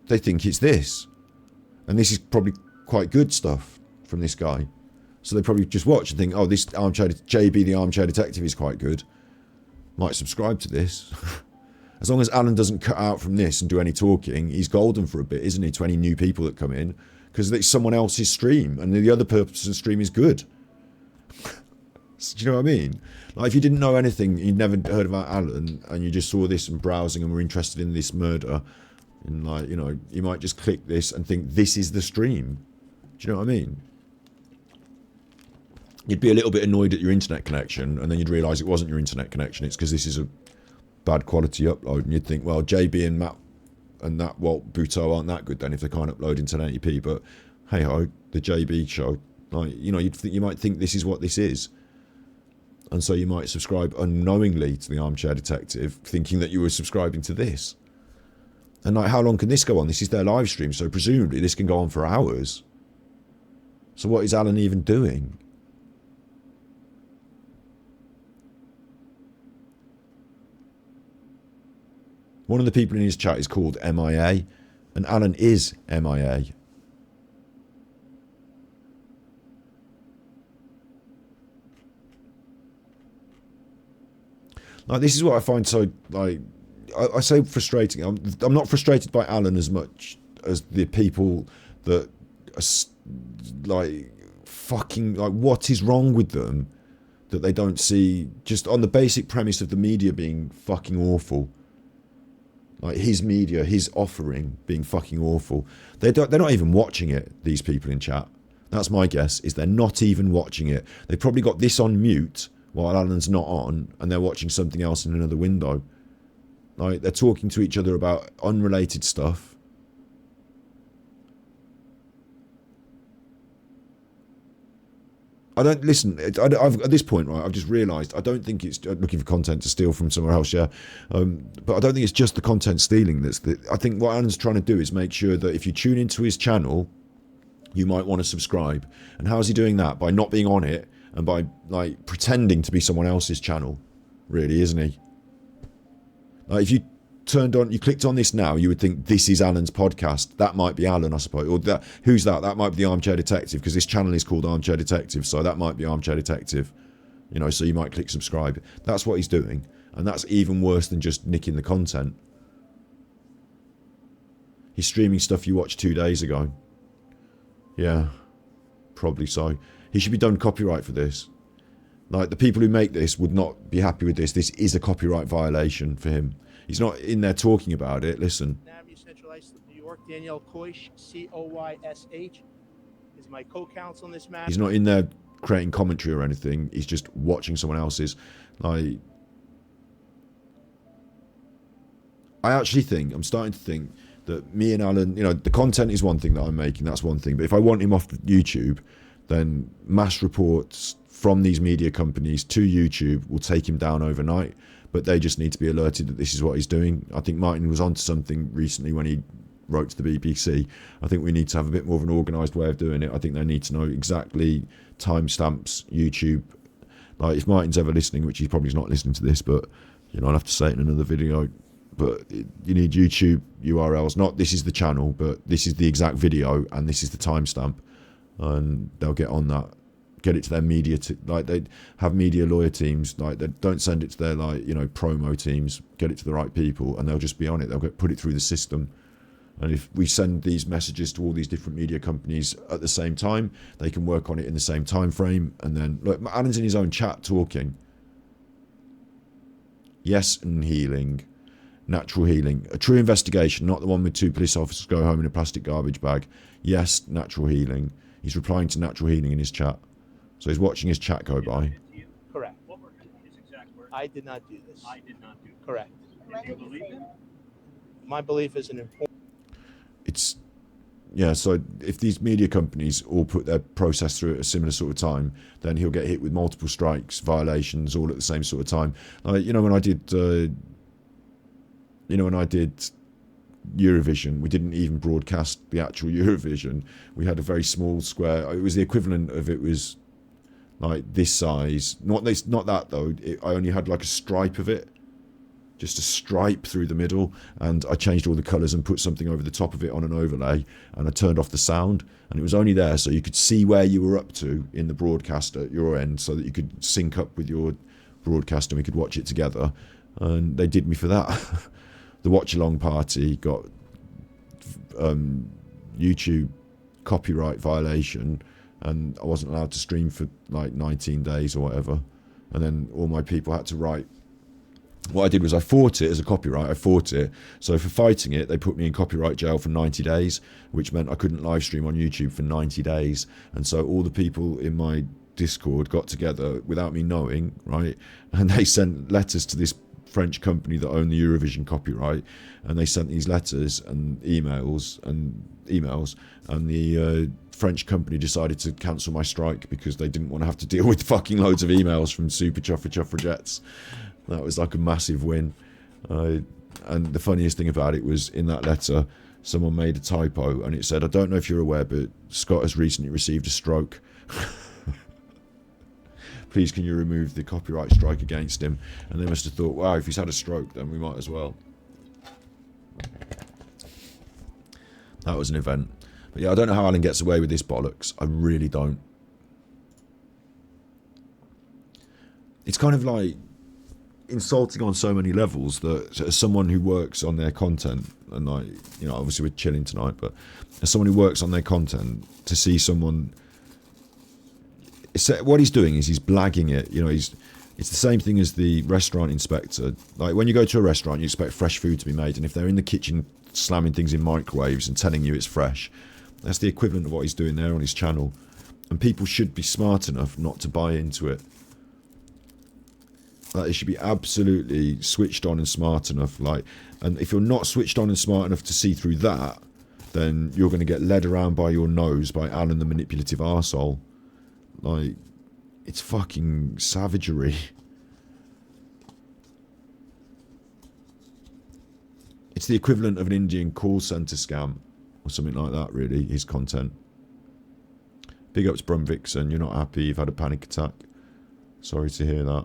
Speaker 2: They think it's this. And this is probably quite good stuff from this guy. So they probably just watch and think, oh, this JB the Armchair Detective is quite good. Might subscribe to this. As long as Alan doesn't cut out from this and do any talking, he's golden for a bit, isn't he, to any new people that come in? Because it's someone else's stream, and the other person's stream is good. Do you know what I mean? Like, if you didn't know anything, you'd never heard about Alan, and you just saw this and browsing and were interested in this murder, and, like, you might just click this and think, this is the stream. Do you know what I mean? You'd be a little bit annoyed at your internet connection, and then you'd realise it wasn't your internet connection, it's because this is a bad quality upload, and you'd think, well, JB and Matt and that Walt Buteau aren't that good then if they can't upload in 1080p, but hey ho, the JB show, like, you might think this is what this is, and so you might subscribe unknowingly to the Armchair Detective, thinking that you were subscribing to this. And, like, how long can this go on? This is their live stream, so presumably this can go on for hours. So what is Alan even doing? One of the people in his chat is called MIA, and Alan is MIA. Like, this is what I find so, like, I say frustrating. I'm not frustrated by Alan as much as the people that are, like, fucking, like, what is wrong with them that they don't see, just on the basic premise of the media being fucking awful. Like, his media, his offering being fucking awful. They're not even watching it, these people in chat. That's my guess, is they're not even watching it. They've probably got this on mute while Alan's not on, and they're watching something else in another window. Like, they're talking to each other about unrelated stuff. I don't listen. I've at this point, right, I've just realised I don't think it's looking for content to steal from somewhere else. Yeah, but I don't think it's just the content stealing. I think what Alan's trying to do is make sure that if you tune into his channel, you might want to subscribe. And how is he doing that? By not being on it and by, like, pretending to be someone else's channel. Really, isn't he? Like, if you clicked on this now, you would think this is Alan's podcast. That might be Alan, I suppose. Or who's that? That might be the Armchair Detective, because this channel is called Armchair Detective, so that might be Armchair Detective. So you might click subscribe. That's what he's doing, and that's even worse than just nicking the content. He's streaming stuff you watched 2 days ago. Yeah, probably so. He should be done copyright for this. Like, the people who make this would not be happy with this. This is a copyright violation for him. He's not in there talking about it. Listen.
Speaker 6: Avenue Central Islip, New York. Danielle Koysh, Coysh, is my co-counsel in this matter.
Speaker 2: He's not in there creating commentary or anything. He's just watching someone else's. Like, I actually think, I'm starting to think that me and Alan, you know, the content is one thing that I'm making, that's one thing. But if I want him off YouTube, then mass reports from these media companies to YouTube will take him down overnight. But they just need to be alerted that this is what he's doing. I think Martin was onto something recently when he wrote to the BBC. I think we need to have a bit more of an organised way of doing it. I think they need to know exactly timestamps, YouTube. Like, if Martin's ever listening, which he probably is not listening to this, but, you know, I'll have to say it in another video. But you need YouTube URLs. Not this is the channel, but this is the exact video and this is the timestamp. And they'll get on that. Get it to their media, like, they have media lawyer teams, like, they don't send it to their, like, you know, promo teams. Get it to the right people and they'll just be on it. They'll put it through the system. And if we send these messages to all these different media companies at the same time, they can work on it in the same time frame. And then, look, Alan's in his own chat talking. Yes, and healing. Natural healing. A true investigation, not the one with 2 police officers go home in a plastic garbage bag. Yes, natural healing. He's replying to natural healing in his chat. So he's watching his chat go by.
Speaker 6: Correct.
Speaker 8: What were his exact words?
Speaker 6: I did not do this.
Speaker 8: I did not do this.
Speaker 6: Correct.
Speaker 8: Do you believe him?
Speaker 6: My belief is an important.
Speaker 2: It's, yeah, so if these media companies all put their process through at a similar sort of time, then he'll get hit with multiple strikes, violations, all at the same sort of time. Like, you know, when I did Eurovision, we didn't even broadcast the actual Eurovision. We had a very small square. It was the equivalent of, it was like this size. Not that though. I only had like a stripe of it, just a stripe through the middle, and I changed all the colours and put something over the top of it on an overlay, and I turned off the sound, and it was only there so you could see where you were up to in the broadcast at your end, so that you could sync up with your broadcast and we could watch it together. And they did me for that. The watch along party got YouTube copyright violation, and I wasn't allowed to stream for like 19 days or whatever. And then all my people had to write. What I did was I fought it as a copyright. I fought it. So for fighting it, they put me in copyright jail for 90 days, which meant I couldn't live stream on YouTube for 90 days. And so all the people in my Discord got together without me knowing, right? And they sent letters to this French company that owned the Eurovision copyright, and they sent these letters and emails, and the French company decided to cancel my strike because they didn't want to have to deal with fucking loads of emails from super chuffrajettes. That was like a massive win. And the funniest thing about it was, in that letter, someone made a typo, and it said, "I don't know if you're aware, but Scott has recently received a stroke. Please can you remove the copyright strike against him?" And they must have thought, wow, if he's had a stroke, then we might as well. That was an event. But yeah, I don't know how Alan gets away with this bollocks. I really don't. It's kind of like insulting on so many levels that, as someone who works on their content, and like, you know, obviously we're chilling tonight, but as someone who works on their content, to see someone, what he's doing is he's blagging it. You know, it's the same thing as the restaurant inspector. Like, when you go to a restaurant, you expect fresh food to be made, and if they're in the kitchen slamming things in microwaves and telling you it's fresh, that's the equivalent of what he's doing there on his channel. And people should be smart enough not to buy into it. Like, they should be absolutely switched on and smart enough. Like, and if you're not switched on and smart enough to see through that, then you're going to get led around by your nose by Alan the manipulative arsehole. Like, it's fucking savagery. It's the equivalent of an Indian call centre scam or something like that, really, his content. Big ups, Brum Vixen. You're not happy, you've had a panic attack. Sorry to hear that.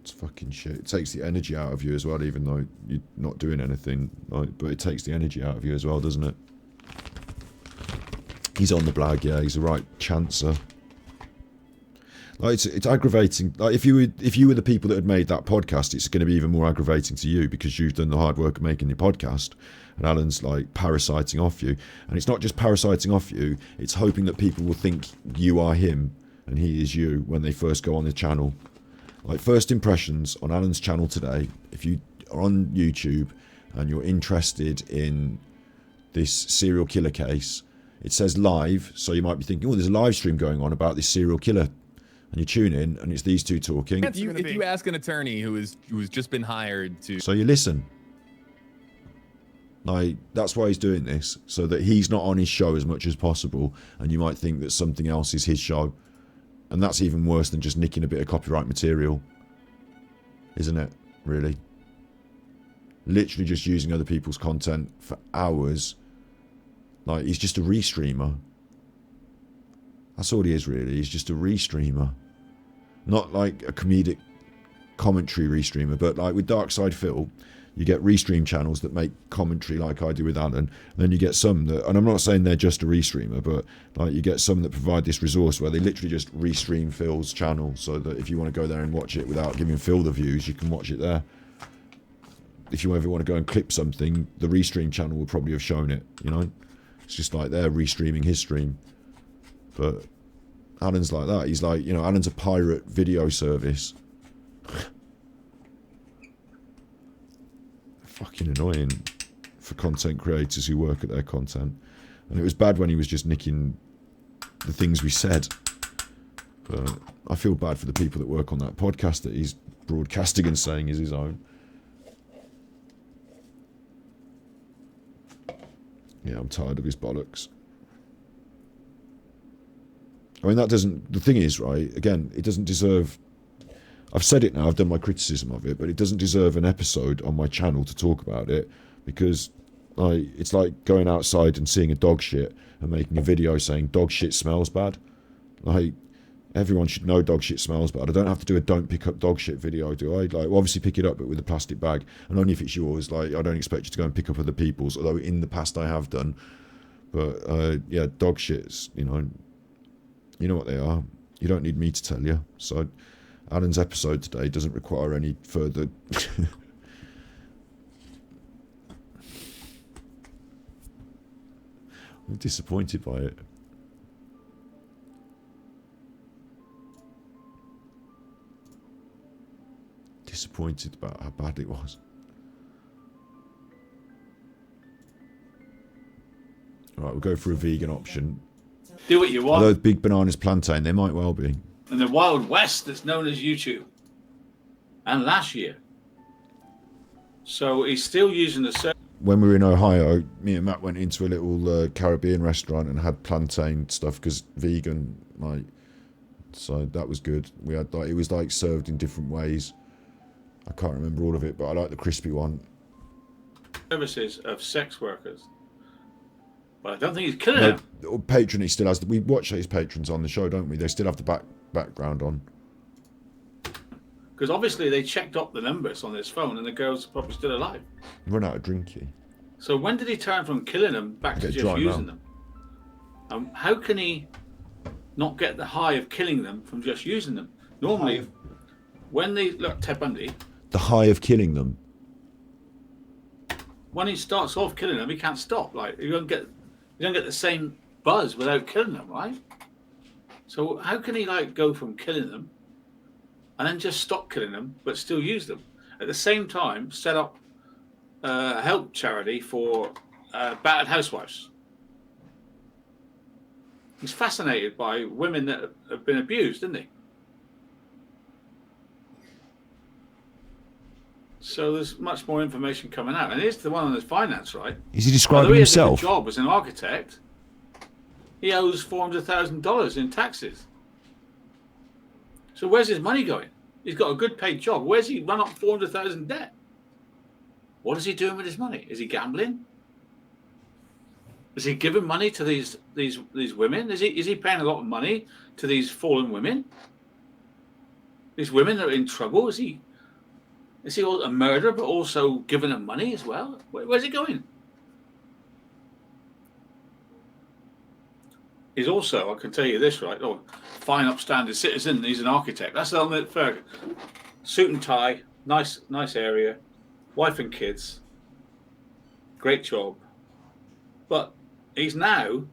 Speaker 2: It's fucking shit. It takes the energy out of you as well, even though you're not doing anything. Like, but it takes the energy out of you as well, doesn't it? He's on the blag, yeah, he's the right chancer. Like it's aggravating. Like if you were the people that had made that podcast, it's going to be even more aggravating to you because you've done the hard work of making your podcast, and Alan's like parasiting off you. And it's not just parasiting off you; it's hoping that people will think you are him and he is you when they first go on the channel. Like first impressions on Alan's channel today. If you are on YouTube and you're interested in this serial killer case, it says live, so you might be thinking, oh, there's a live stream going on about this serial killer. And you tune in, and it's these two talking.
Speaker 9: If you ask an attorney who's just been hired to...
Speaker 2: So you listen. Like, that's why he's doing this, so that he's not on his show as much as possible, and you might think that something else is his show. And that's even worse than just nicking a bit of copyright material. Isn't it? Really? Literally just using other people's content for hours. Like, he's just a restreamer. That's all he is, really. He's just a restreamer. Not like a comedic commentary restreamer, but like with Dark Side Phil, you get restream channels that make commentary like I do with Alan. And then you get some that, and I'm not saying they're just a restreamer, but like you get some that provide this resource where they literally just restream Phil's channel so that if you want to go there and watch it without giving Phil the views, you can watch it there. If you ever want to go and clip something, the restream channel will probably have shown it, you know? It's just like they're restreaming his stream. But Alan's like that. He's like, you know, Alan's a pirate video service. Fucking annoying for content creators who work at their content. And it was bad when he was just nicking the things we said. But I feel bad for the people that work on that podcast that he's broadcasting and saying is his own. Yeah, I'm tired of his bollocks. I mean, that doesn't... The thing is, right, again, it doesn't deserve... I've said it now, I've done my criticism of it, but it doesn't deserve an episode on my channel to talk about it because it's like going outside and seeing a dog shit and making a video saying dog shit smells bad. Like, everyone should know dog shit smells bad. I don't have to do a don't pick up dog shit video, do I? Like, well, obviously pick it up, but with a plastic bag. And only if it's yours. Like, I don't expect you to go and pick up other people's, although in the past I have done. But, yeah, dog shits, you know what they are. You don't need me to tell you. So Alan's episode today doesn't require any further... I'm disappointed by it. Disappointed about how bad it was. Alright, we'll go for a vegan option.
Speaker 3: Do what you want.
Speaker 2: Although big bananas plantain, they might well be.
Speaker 3: In the Wild West that's known as YouTube. And last year. So he's still using the...
Speaker 2: When we were in Ohio, me and Matt went into a little Caribbean restaurant and had plantain stuff because vegan, like, so that was good. We had like, it was like served in different ways. I can't remember all of it, but I like the crispy one.
Speaker 3: Services of sex workers. But I don't think he's killing them.
Speaker 2: Patron, he still has. We watch his patrons on the show, don't we? They still have the background on.
Speaker 3: Because obviously they checked up the numbers on his phone and the girl's probably still alive.
Speaker 2: Run out of drinky.
Speaker 3: So when did he turn from killing them back to just using them? How can he not get the high of killing them from just using them? Normally, when they look, Ted Bundy,
Speaker 2: the high of killing them.
Speaker 3: When he starts off killing them, he can't stop. Like you don't get the same buzz without killing them, right? So how can he like go from killing them and then just stop killing them, but still use them at the same time? Set up a help charity for battered housewives. He's fascinated by women that have been abused, isn't he? So there's much more information coming out, and here's the one on his finance, right?
Speaker 2: Is he describing
Speaker 3: Although he has
Speaker 2: himself?
Speaker 3: a good job as an architect, he owes $400,000 in taxes. So where's his money going? He's got a good paid job. Where's he run up $400,000 debt? What is he doing with his money? Is he gambling? Is he giving money to these women? Is he paying a lot of money to these fallen women? These women that are in trouble? Is he a murderer but also giving them money as well? Where's he going? He's also, I can tell you this, right? Oh, fine, upstanding citizen. He's an architect. That's the element for suit and tie, nice area, wife and kids, great job. But he's now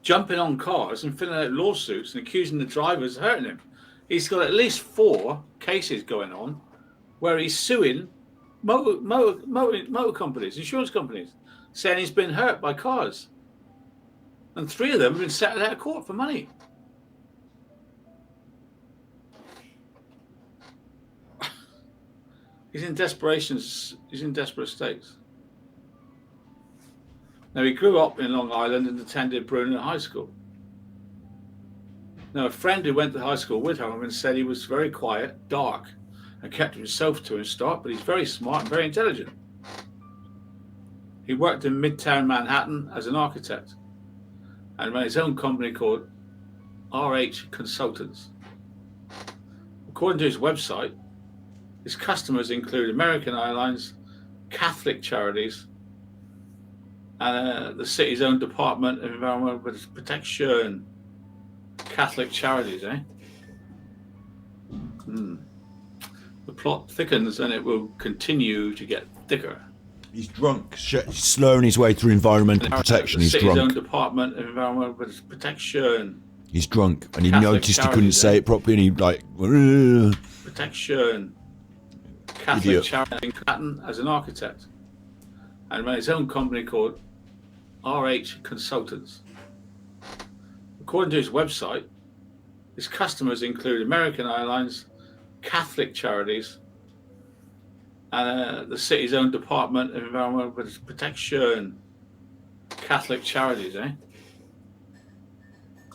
Speaker 3: jumping on cars and filling out lawsuits and accusing the drivers of hurting him. He's got at least 4 cases going on where he's suing motor companies, insurance companies, saying he's been hurt by cars. And 3 of them have been settled out of court for money. He's in desperation. He's in desperate states. Now, he grew up in Long Island and attended Bruno High School. Now, a friend who went to high school with him said he was very quiet, dark, and kept himself to a start, but he's very smart and very intelligent. He worked in Midtown Manhattan as an architect and ran his own company called RH Consultants. According to his website, his customers include American Airlines, Catholic charities, and the city's own Department of Environmental Protection. Catholic charities, eh? The plot thickens and it will continue to get thicker.
Speaker 2: He's drunk, slurring his way through environmental protection. He's
Speaker 3: city's
Speaker 2: drunk.
Speaker 3: Own Department of Environmental Protection.
Speaker 2: He's drunk, and he
Speaker 3: Catholic
Speaker 2: noticed he couldn't say it properly, and he like.
Speaker 3: Protection. Catholic charity in Manhattan as an architect, and ran his own company called RH Consultants. According to his website, his customers include American Airlines, Catholic charities, and the city's own Department of Environmental Protection. Catholic charities, eh?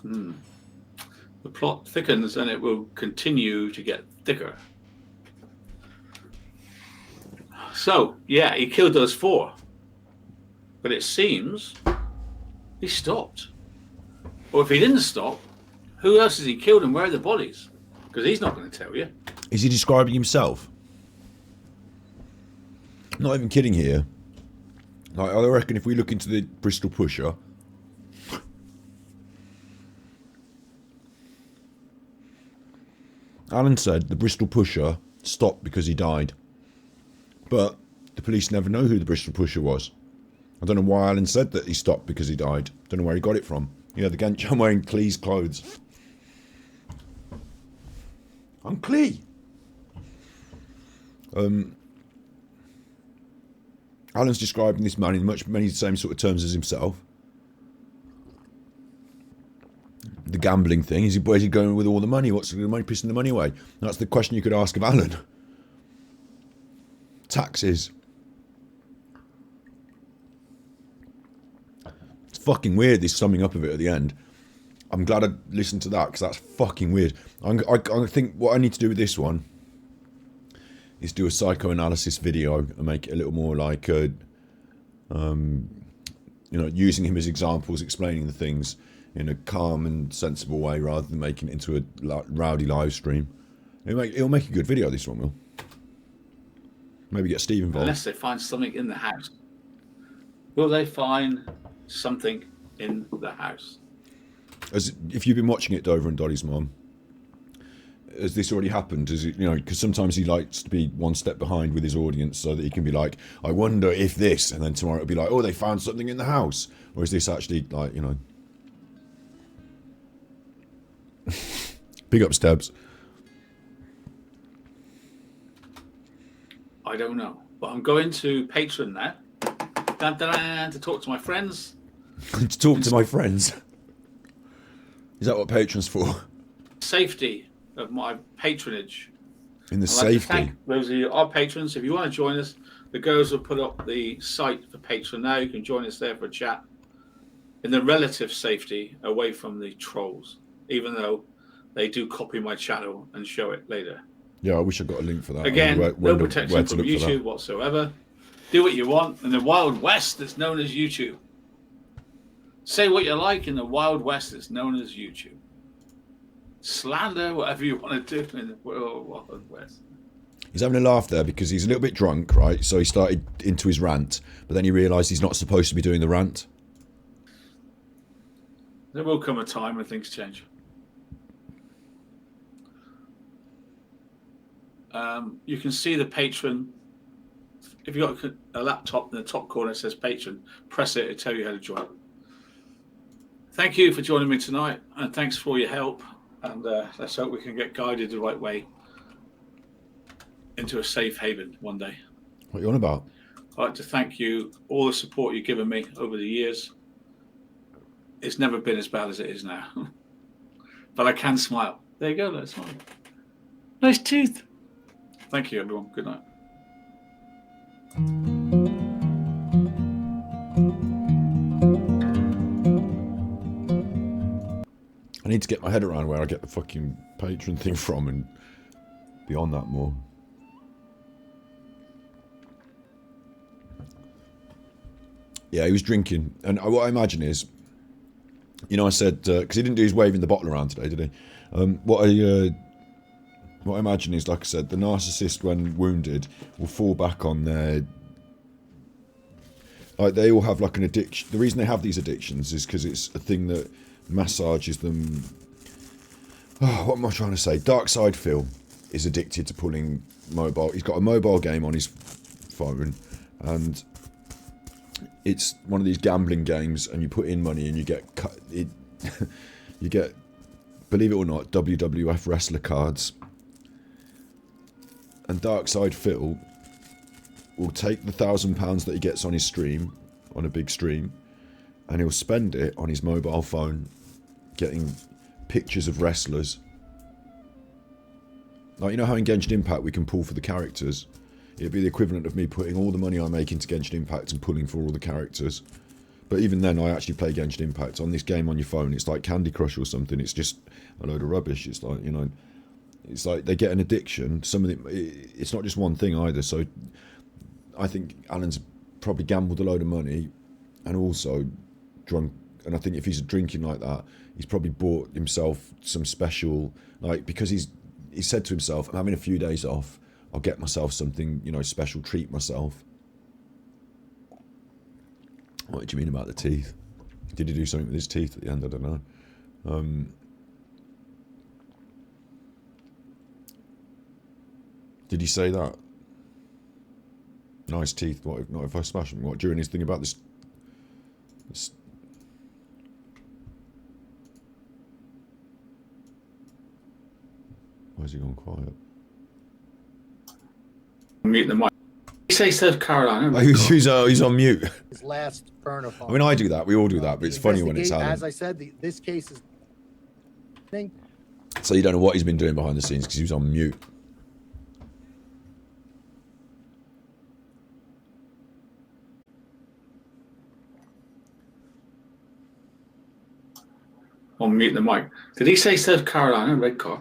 Speaker 3: The plot thickens and it will continue to get thicker. So, yeah, he killed those 4. But it seems he stopped. Or if he didn't stop, who else has he killed and where are the bodies? Because he's not going to tell you.
Speaker 2: Is he describing himself? Not even kidding here. Like, I reckon if we look into the Bristol Pusher, Alan said the Bristol Pusher stopped because he died. But the police never know who the Bristol Pusher was. I don't know why Alan said that he stopped because he died. Don't know where he got it from. You know, the Ganch, I'm wearing Clee's clothes. I'm Clee. Alan's describing this man in many the same sort of terms as himself. The gambling thing, where's he going with all the money? What's the money pissing the money away? That's the question you could ask of Alan. Taxes. It's fucking weird, this summing up of it at the end. I'm glad I listened to that because that's fucking weird. I think what I need to do with this one is do a psychoanalysis video and make it a little more like, you know, using him as examples, explaining the things in a calm and sensible way rather than making it into a rowdy live stream. It'll make a good video, this one will. Maybe get Steve involved.
Speaker 3: Unless they find something in the house. Will they find something in the house?
Speaker 2: As if you've been watching it, Dover and Dolly's mom, has this already happened? Is it, you know, because sometimes he likes to be one step behind with his audience so that he can be like, I wonder if this, and then tomorrow it'll be like, oh, they found something in the house. Or is this actually like, you know, big up Stebbs.
Speaker 3: I don't know, but I'm going to Patreon now to talk to my friends.
Speaker 2: To talk to my friends. Is that what Patreon's for?
Speaker 3: Safety of my patronage.
Speaker 2: In the
Speaker 3: I'd like to
Speaker 2: safety.
Speaker 3: thank those of you, our patrons. If you want to join us, the girls will put up the site for Patreon now. You can join us there for a chat in the relative safety away from the trolls, even though they do copy my channel and show it later.
Speaker 2: Yeah, I wish I got a link for that.
Speaker 3: Again, no protection
Speaker 2: where to
Speaker 3: from
Speaker 2: look for
Speaker 3: YouTube
Speaker 2: that.
Speaker 3: whatsoever. Do what you want in the Wild West that's known as YouTube. Say what you like in the Wild West that's known as YouTube. Slander whatever you want to do in the Wild West.
Speaker 2: He's having a laugh there because he's a little bit drunk, right? So he started into his rant, but then he realised he's not supposed to be doing the rant.
Speaker 3: There will come a time when things change. You can see the patron. If you've got a laptop in the top corner, it says patron. Press it, it'll tell you how to join. Thank you for joining me tonight, and thanks for your help. And let's hope we can get guided the right way into a safe haven one day.
Speaker 2: What are you on about?
Speaker 3: I'd like to thank you, all the support you've given me over the years. It's never been as bad as it is now. But I can smile. There you go, let's smile. Nice teeth. Thank you, everyone. Good night.
Speaker 2: I need to get my head around where I get the fucking patron thing from and be on that more. Yeah, he was drinking. And what I imagine is, you know, I said, because he didn't do his waving the bottle around today, did he? What I imagine is, like I said, the narcissist, when wounded, will fall back on their... Like, they all have, like, an addiction. The reason they have these addictions is because it's a thing that massages them... Oh, what am I trying to say? Dark Side Phil is addicted to pulling mobile... He's got a mobile game on his phone, and it's one of these gambling games, and you put in money and you get... you get, believe it or not, WWF wrestler cards. And Dark Side Phil will take the £1,000 that he gets on his stream, on a big stream, and he'll spend it on his mobile phone getting pictures of wrestlers. Like, you know how in Genshin Impact we can pull for the characters? It'd be the equivalent of me putting all the money I make into Genshin Impact and pulling for all the characters. But even then, I actually play Genshin Impact. On this game on your phone, it's like Candy Crush or something. It's just a load of rubbish. It's like, you know... It's like they get an addiction. Some of it, it's not just one thing either. So I think Alan's probably gambled a load of money and also drunk. And I think if he's drinking like that, he's probably bought himself some special, like, because he said to himself, I'm having a few days off. I'll get myself something, you know, special, treat myself. What did you mean about the teeth? Did he do something with his teeth at the end? I don't know. Did he say that? Nice teeth. What if, not if I smash them? What, during his thing about this... Why is he gone quiet?
Speaker 3: Mute the mic. He says South Carolina.
Speaker 2: Oh, he's on mute.
Speaker 6: His last burner phone.
Speaker 2: I mean, I do that. We all do that, but it's funny when it's Alan.
Speaker 6: As I said, this case is...
Speaker 2: So you don't know what he's been doing behind the scenes because he was on mute.
Speaker 3: Mute the mic. Did he say South Carolina, red car?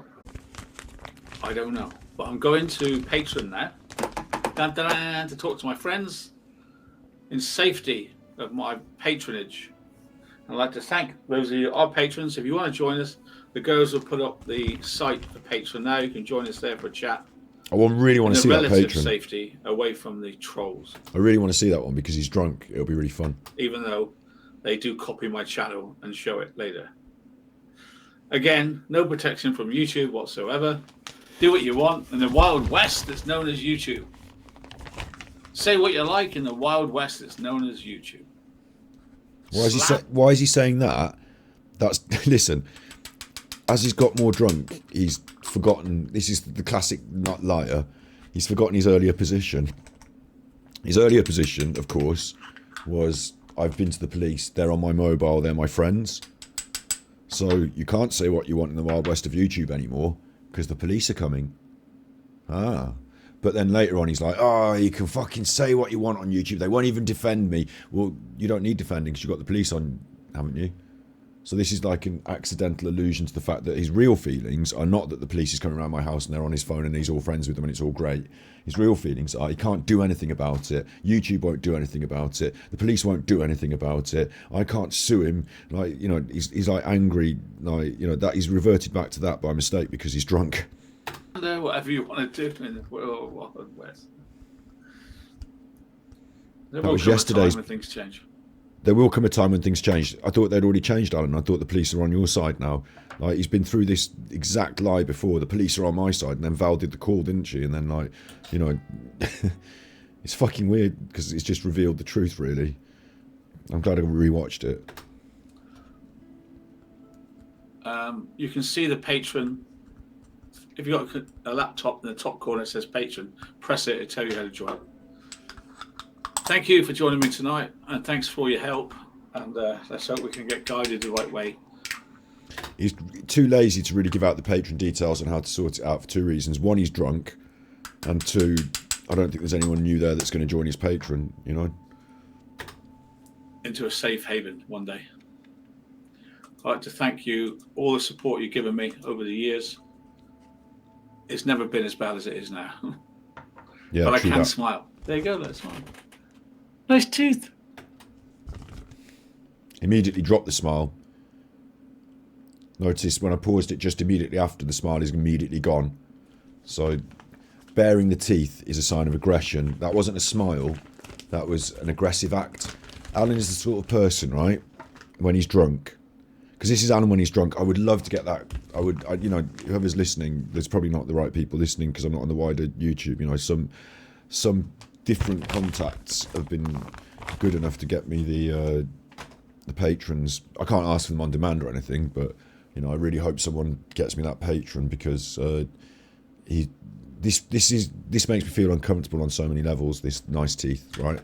Speaker 3: I don't know. But I'm going to Patreon now. Dun, dun, dun, to talk to my friends in safety of my patronage. I'd like to thank those of you, our patrons. If you want to join us, the girls will put up the site for Patreon now. You can join us there for a chat.
Speaker 2: I really want to see that
Speaker 3: relative
Speaker 2: patron.
Speaker 3: Safety away from the trolls.
Speaker 2: I really want to see that one because he's drunk. It'll be really fun.
Speaker 3: Even though they do copy my channel and show it later. Again, no protection from YouTube whatsoever. Do what you want in the Wild West that's known as YouTube. Say what you like in the Wild West that's known as YouTube.
Speaker 2: Why is he saying that? That's listen. As he's got more drunk, he's forgotten. This is the classic nut liar. He's forgotten his earlier position. His earlier position, of course, was I've been to the police. They're on my mobile. They're my friends. So you can't say what you want in the Wild West of YouTube anymore because the police are coming. But then later on he's like, oh, you can fucking say what you want on YouTube. They won't even defend me. Well, you don't need defending because you've got the police on, haven't you? So this is like an accidental allusion to the fact that his real feelings are not that the police is coming around my house and they're on his phone and he's all friends with them and it's all great. His real feelings are he can't do anything about it. YouTube won't do anything about it. The police won't do anything about it. I can't sue him. Like, you know, he's like angry. Like, you know, that he's reverted back to that by mistake because he's drunk.
Speaker 3: Whatever you want to do in the Wild West.
Speaker 2: That was yesterday's.
Speaker 3: When things change.
Speaker 2: there will come a time when things change. I thought they'd already changed, Alan. I thought the police are on your side now. Like, he's been through this exact lie before. The police are on my side, and then Val did the call, didn't she? And then, like, you know, it's fucking weird because it's just revealed the truth, really. I'm glad I rewatched it.
Speaker 3: You can see the patron. If you've got a laptop in the top corner, it says patron. Press it, it'll tell you how to join. Thank you for joining me tonight, and thanks for your help. And let's hope we can get guided the right way.
Speaker 2: He's too lazy to really give out the patron details on how to sort it out for two reasons. One, he's drunk, and two, I don't think there's anyone new there that's going to join his patron, you know.
Speaker 3: Into a safe haven one day. I'd like to thank you, all the support you've given me over the years. It's never been as bad as it is now.
Speaker 2: Yeah,
Speaker 3: but I can
Speaker 2: that.
Speaker 3: smile. There you go, let's smile. Nice tooth.
Speaker 2: Immediately dropped the smile. Notice when I paused it just immediately after, the smile is immediately gone. So baring the teeth is a sign of aggression. That wasn't a smile. That was an aggressive act. Alan is the sort of person, right, when he's drunk. Because this is Alan when he's drunk. I would love to get that. You know, whoever's listening, there's probably not the right people listening because I'm not on the wider YouTube. You know, some different contacts have been good enough to get me the patrons. I can't ask for them on demand or anything, but you know, I really hope someone gets me that patron because this makes me feel uncomfortable on so many levels. This nice teeth, right?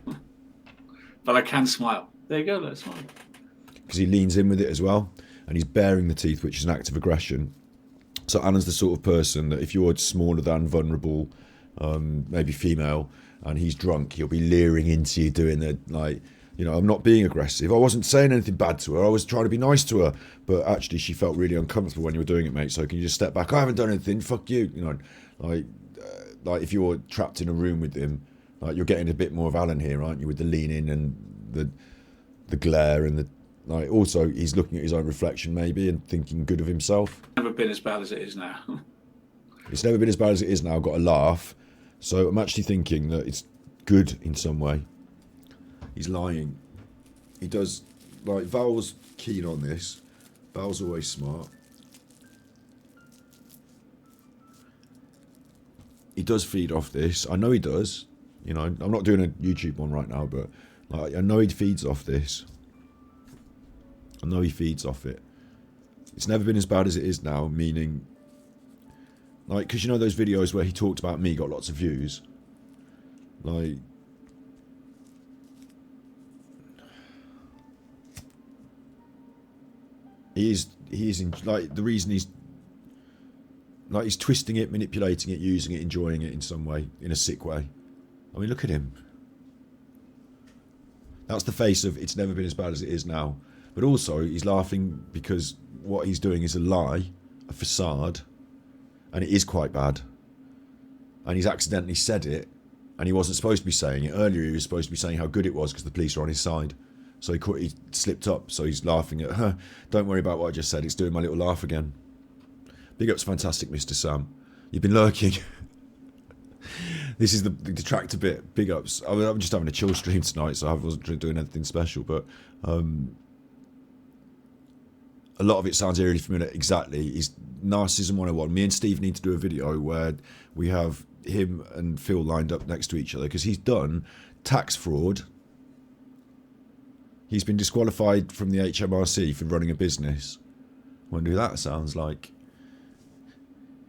Speaker 3: But I can smile. There you go, let's smile.
Speaker 2: Because he leans in with it as well, and he's baring the teeth, which is an act of aggression. So Alan's the sort of person that if you're smaller than vulnerable, maybe female, and he's drunk, he'll be leering into you, doing the, like, you know, I'm not being aggressive. I wasn't saying anything bad to her. I was trying to be nice to her. But actually, she felt really uncomfortable when you were doing it, mate. So can you just step back? I haven't done anything. Fuck you. You know, like if you're trapped in a room with him, like you're getting a bit more of Alan here, aren't you? With the lean in and the glare and the, like, also he's looking at his own reflection maybe and thinking good of himself.
Speaker 3: Never been as bad as it is now.
Speaker 2: It's never been as bad as it is now. I've got a laugh. So I'm actually thinking that it's good in some way. He's lying. He does, like, Val's keen on this. Val's always smart. He does feed off this. I know he does. You know, I'm not doing a YouTube one right now, but like, I know he feeds off this. I know he feeds off it. It's never been as bad as it is now, meaning, like, because you know those videos where he talked about me got lots of views? Like, he is in, like, the reason he's, like, he's twisting it, manipulating it, using it, enjoying it in some way, in a sick way. I mean, look at him. That's the face of it's never been as bad as it is now. But also, he's laughing because what he's doing is a lie, a facade, and it is quite bad. And he's accidentally said it, and he wasn't supposed to be saying it. Earlier, he was supposed to be saying how good it was because the police are on his side. So he slipped up, so he's laughing at, don't worry about what I just said, it's doing my little laugh again. Big up's fantastic, Mr. Sam. You've been lurking. This is the detractor bit. Big ups. I'm just having a chill stream tonight, so I wasn't doing anything special, but a lot of it sounds eerily familiar. Exactly. It's Narcissism 101. Me and Steve need to do a video where we have him and Phil lined up next to each other because he's done tax fraud. He's been disqualified from the HMRC for running a business. I wonder who that sounds like.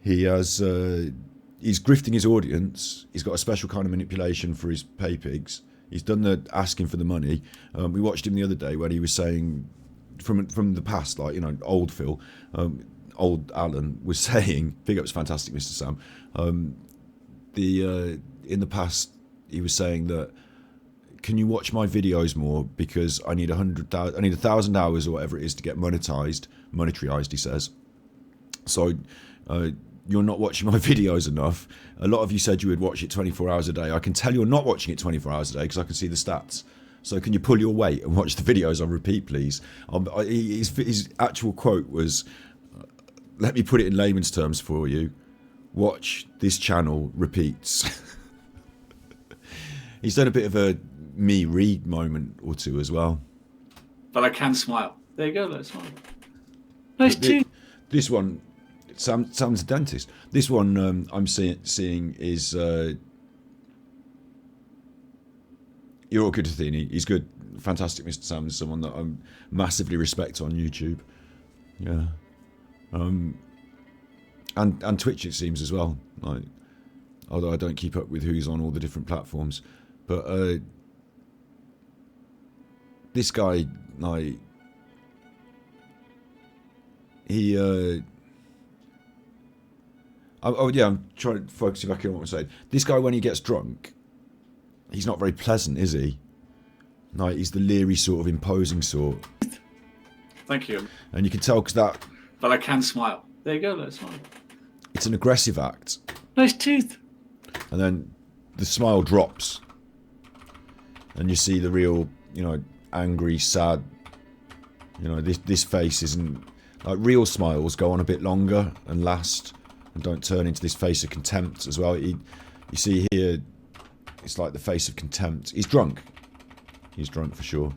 Speaker 2: He has, he's grifting his audience. He's got a special kind of manipulation for his pay pigs. He's done the asking for the money. We watched him the other day when he was saying, from the past, like, you know, old Phil, old Alan was saying, big up's fantastic, Mr. Sam. In the past, he was saying that, can you watch my videos more because I need 1,000 hours or whatever it is to get monetarized, he says. So you're not watching my videos enough. A lot of you said you would watch it 24 hours a day. I can tell you're not watching it 24 hours a day because I can see the stats. So can you pull your weight and watch the videos on repeat, please? His actual quote was, let me put it in layman's terms for you. Watch this channel repeats. He's done a bit of a me read moment or two as well.
Speaker 3: but I can smile. There you go, let's smile. Nice
Speaker 2: But
Speaker 3: too.
Speaker 2: This one, Sam's a dentist. This one I'm seeing is you're all good, Athene. He's good, fantastic. Mr. Sam is someone that I massively respect on YouTube. Yeah, and Twitch it seems as well. Like, although I don't keep up with who's on all the different platforms, but this guy, like, he. Yeah, I'm trying to focus back on what I'm saying. This guy, when he gets drunk, he's not very pleasant, is he? Like, he's the leery sort of imposing sort.
Speaker 3: Thank you.
Speaker 2: And you can tell because that.
Speaker 3: But I can smile. There you go, let's smile.
Speaker 2: It's an aggressive act.
Speaker 3: Nice tooth.
Speaker 2: And then the smile drops. And you see the real, angry, sad. This face isn't. Like, real smiles go on a bit longer and last and don't turn into this face of contempt as well. You see here, it's like the face of contempt. He's drunk. He's drunk for sure.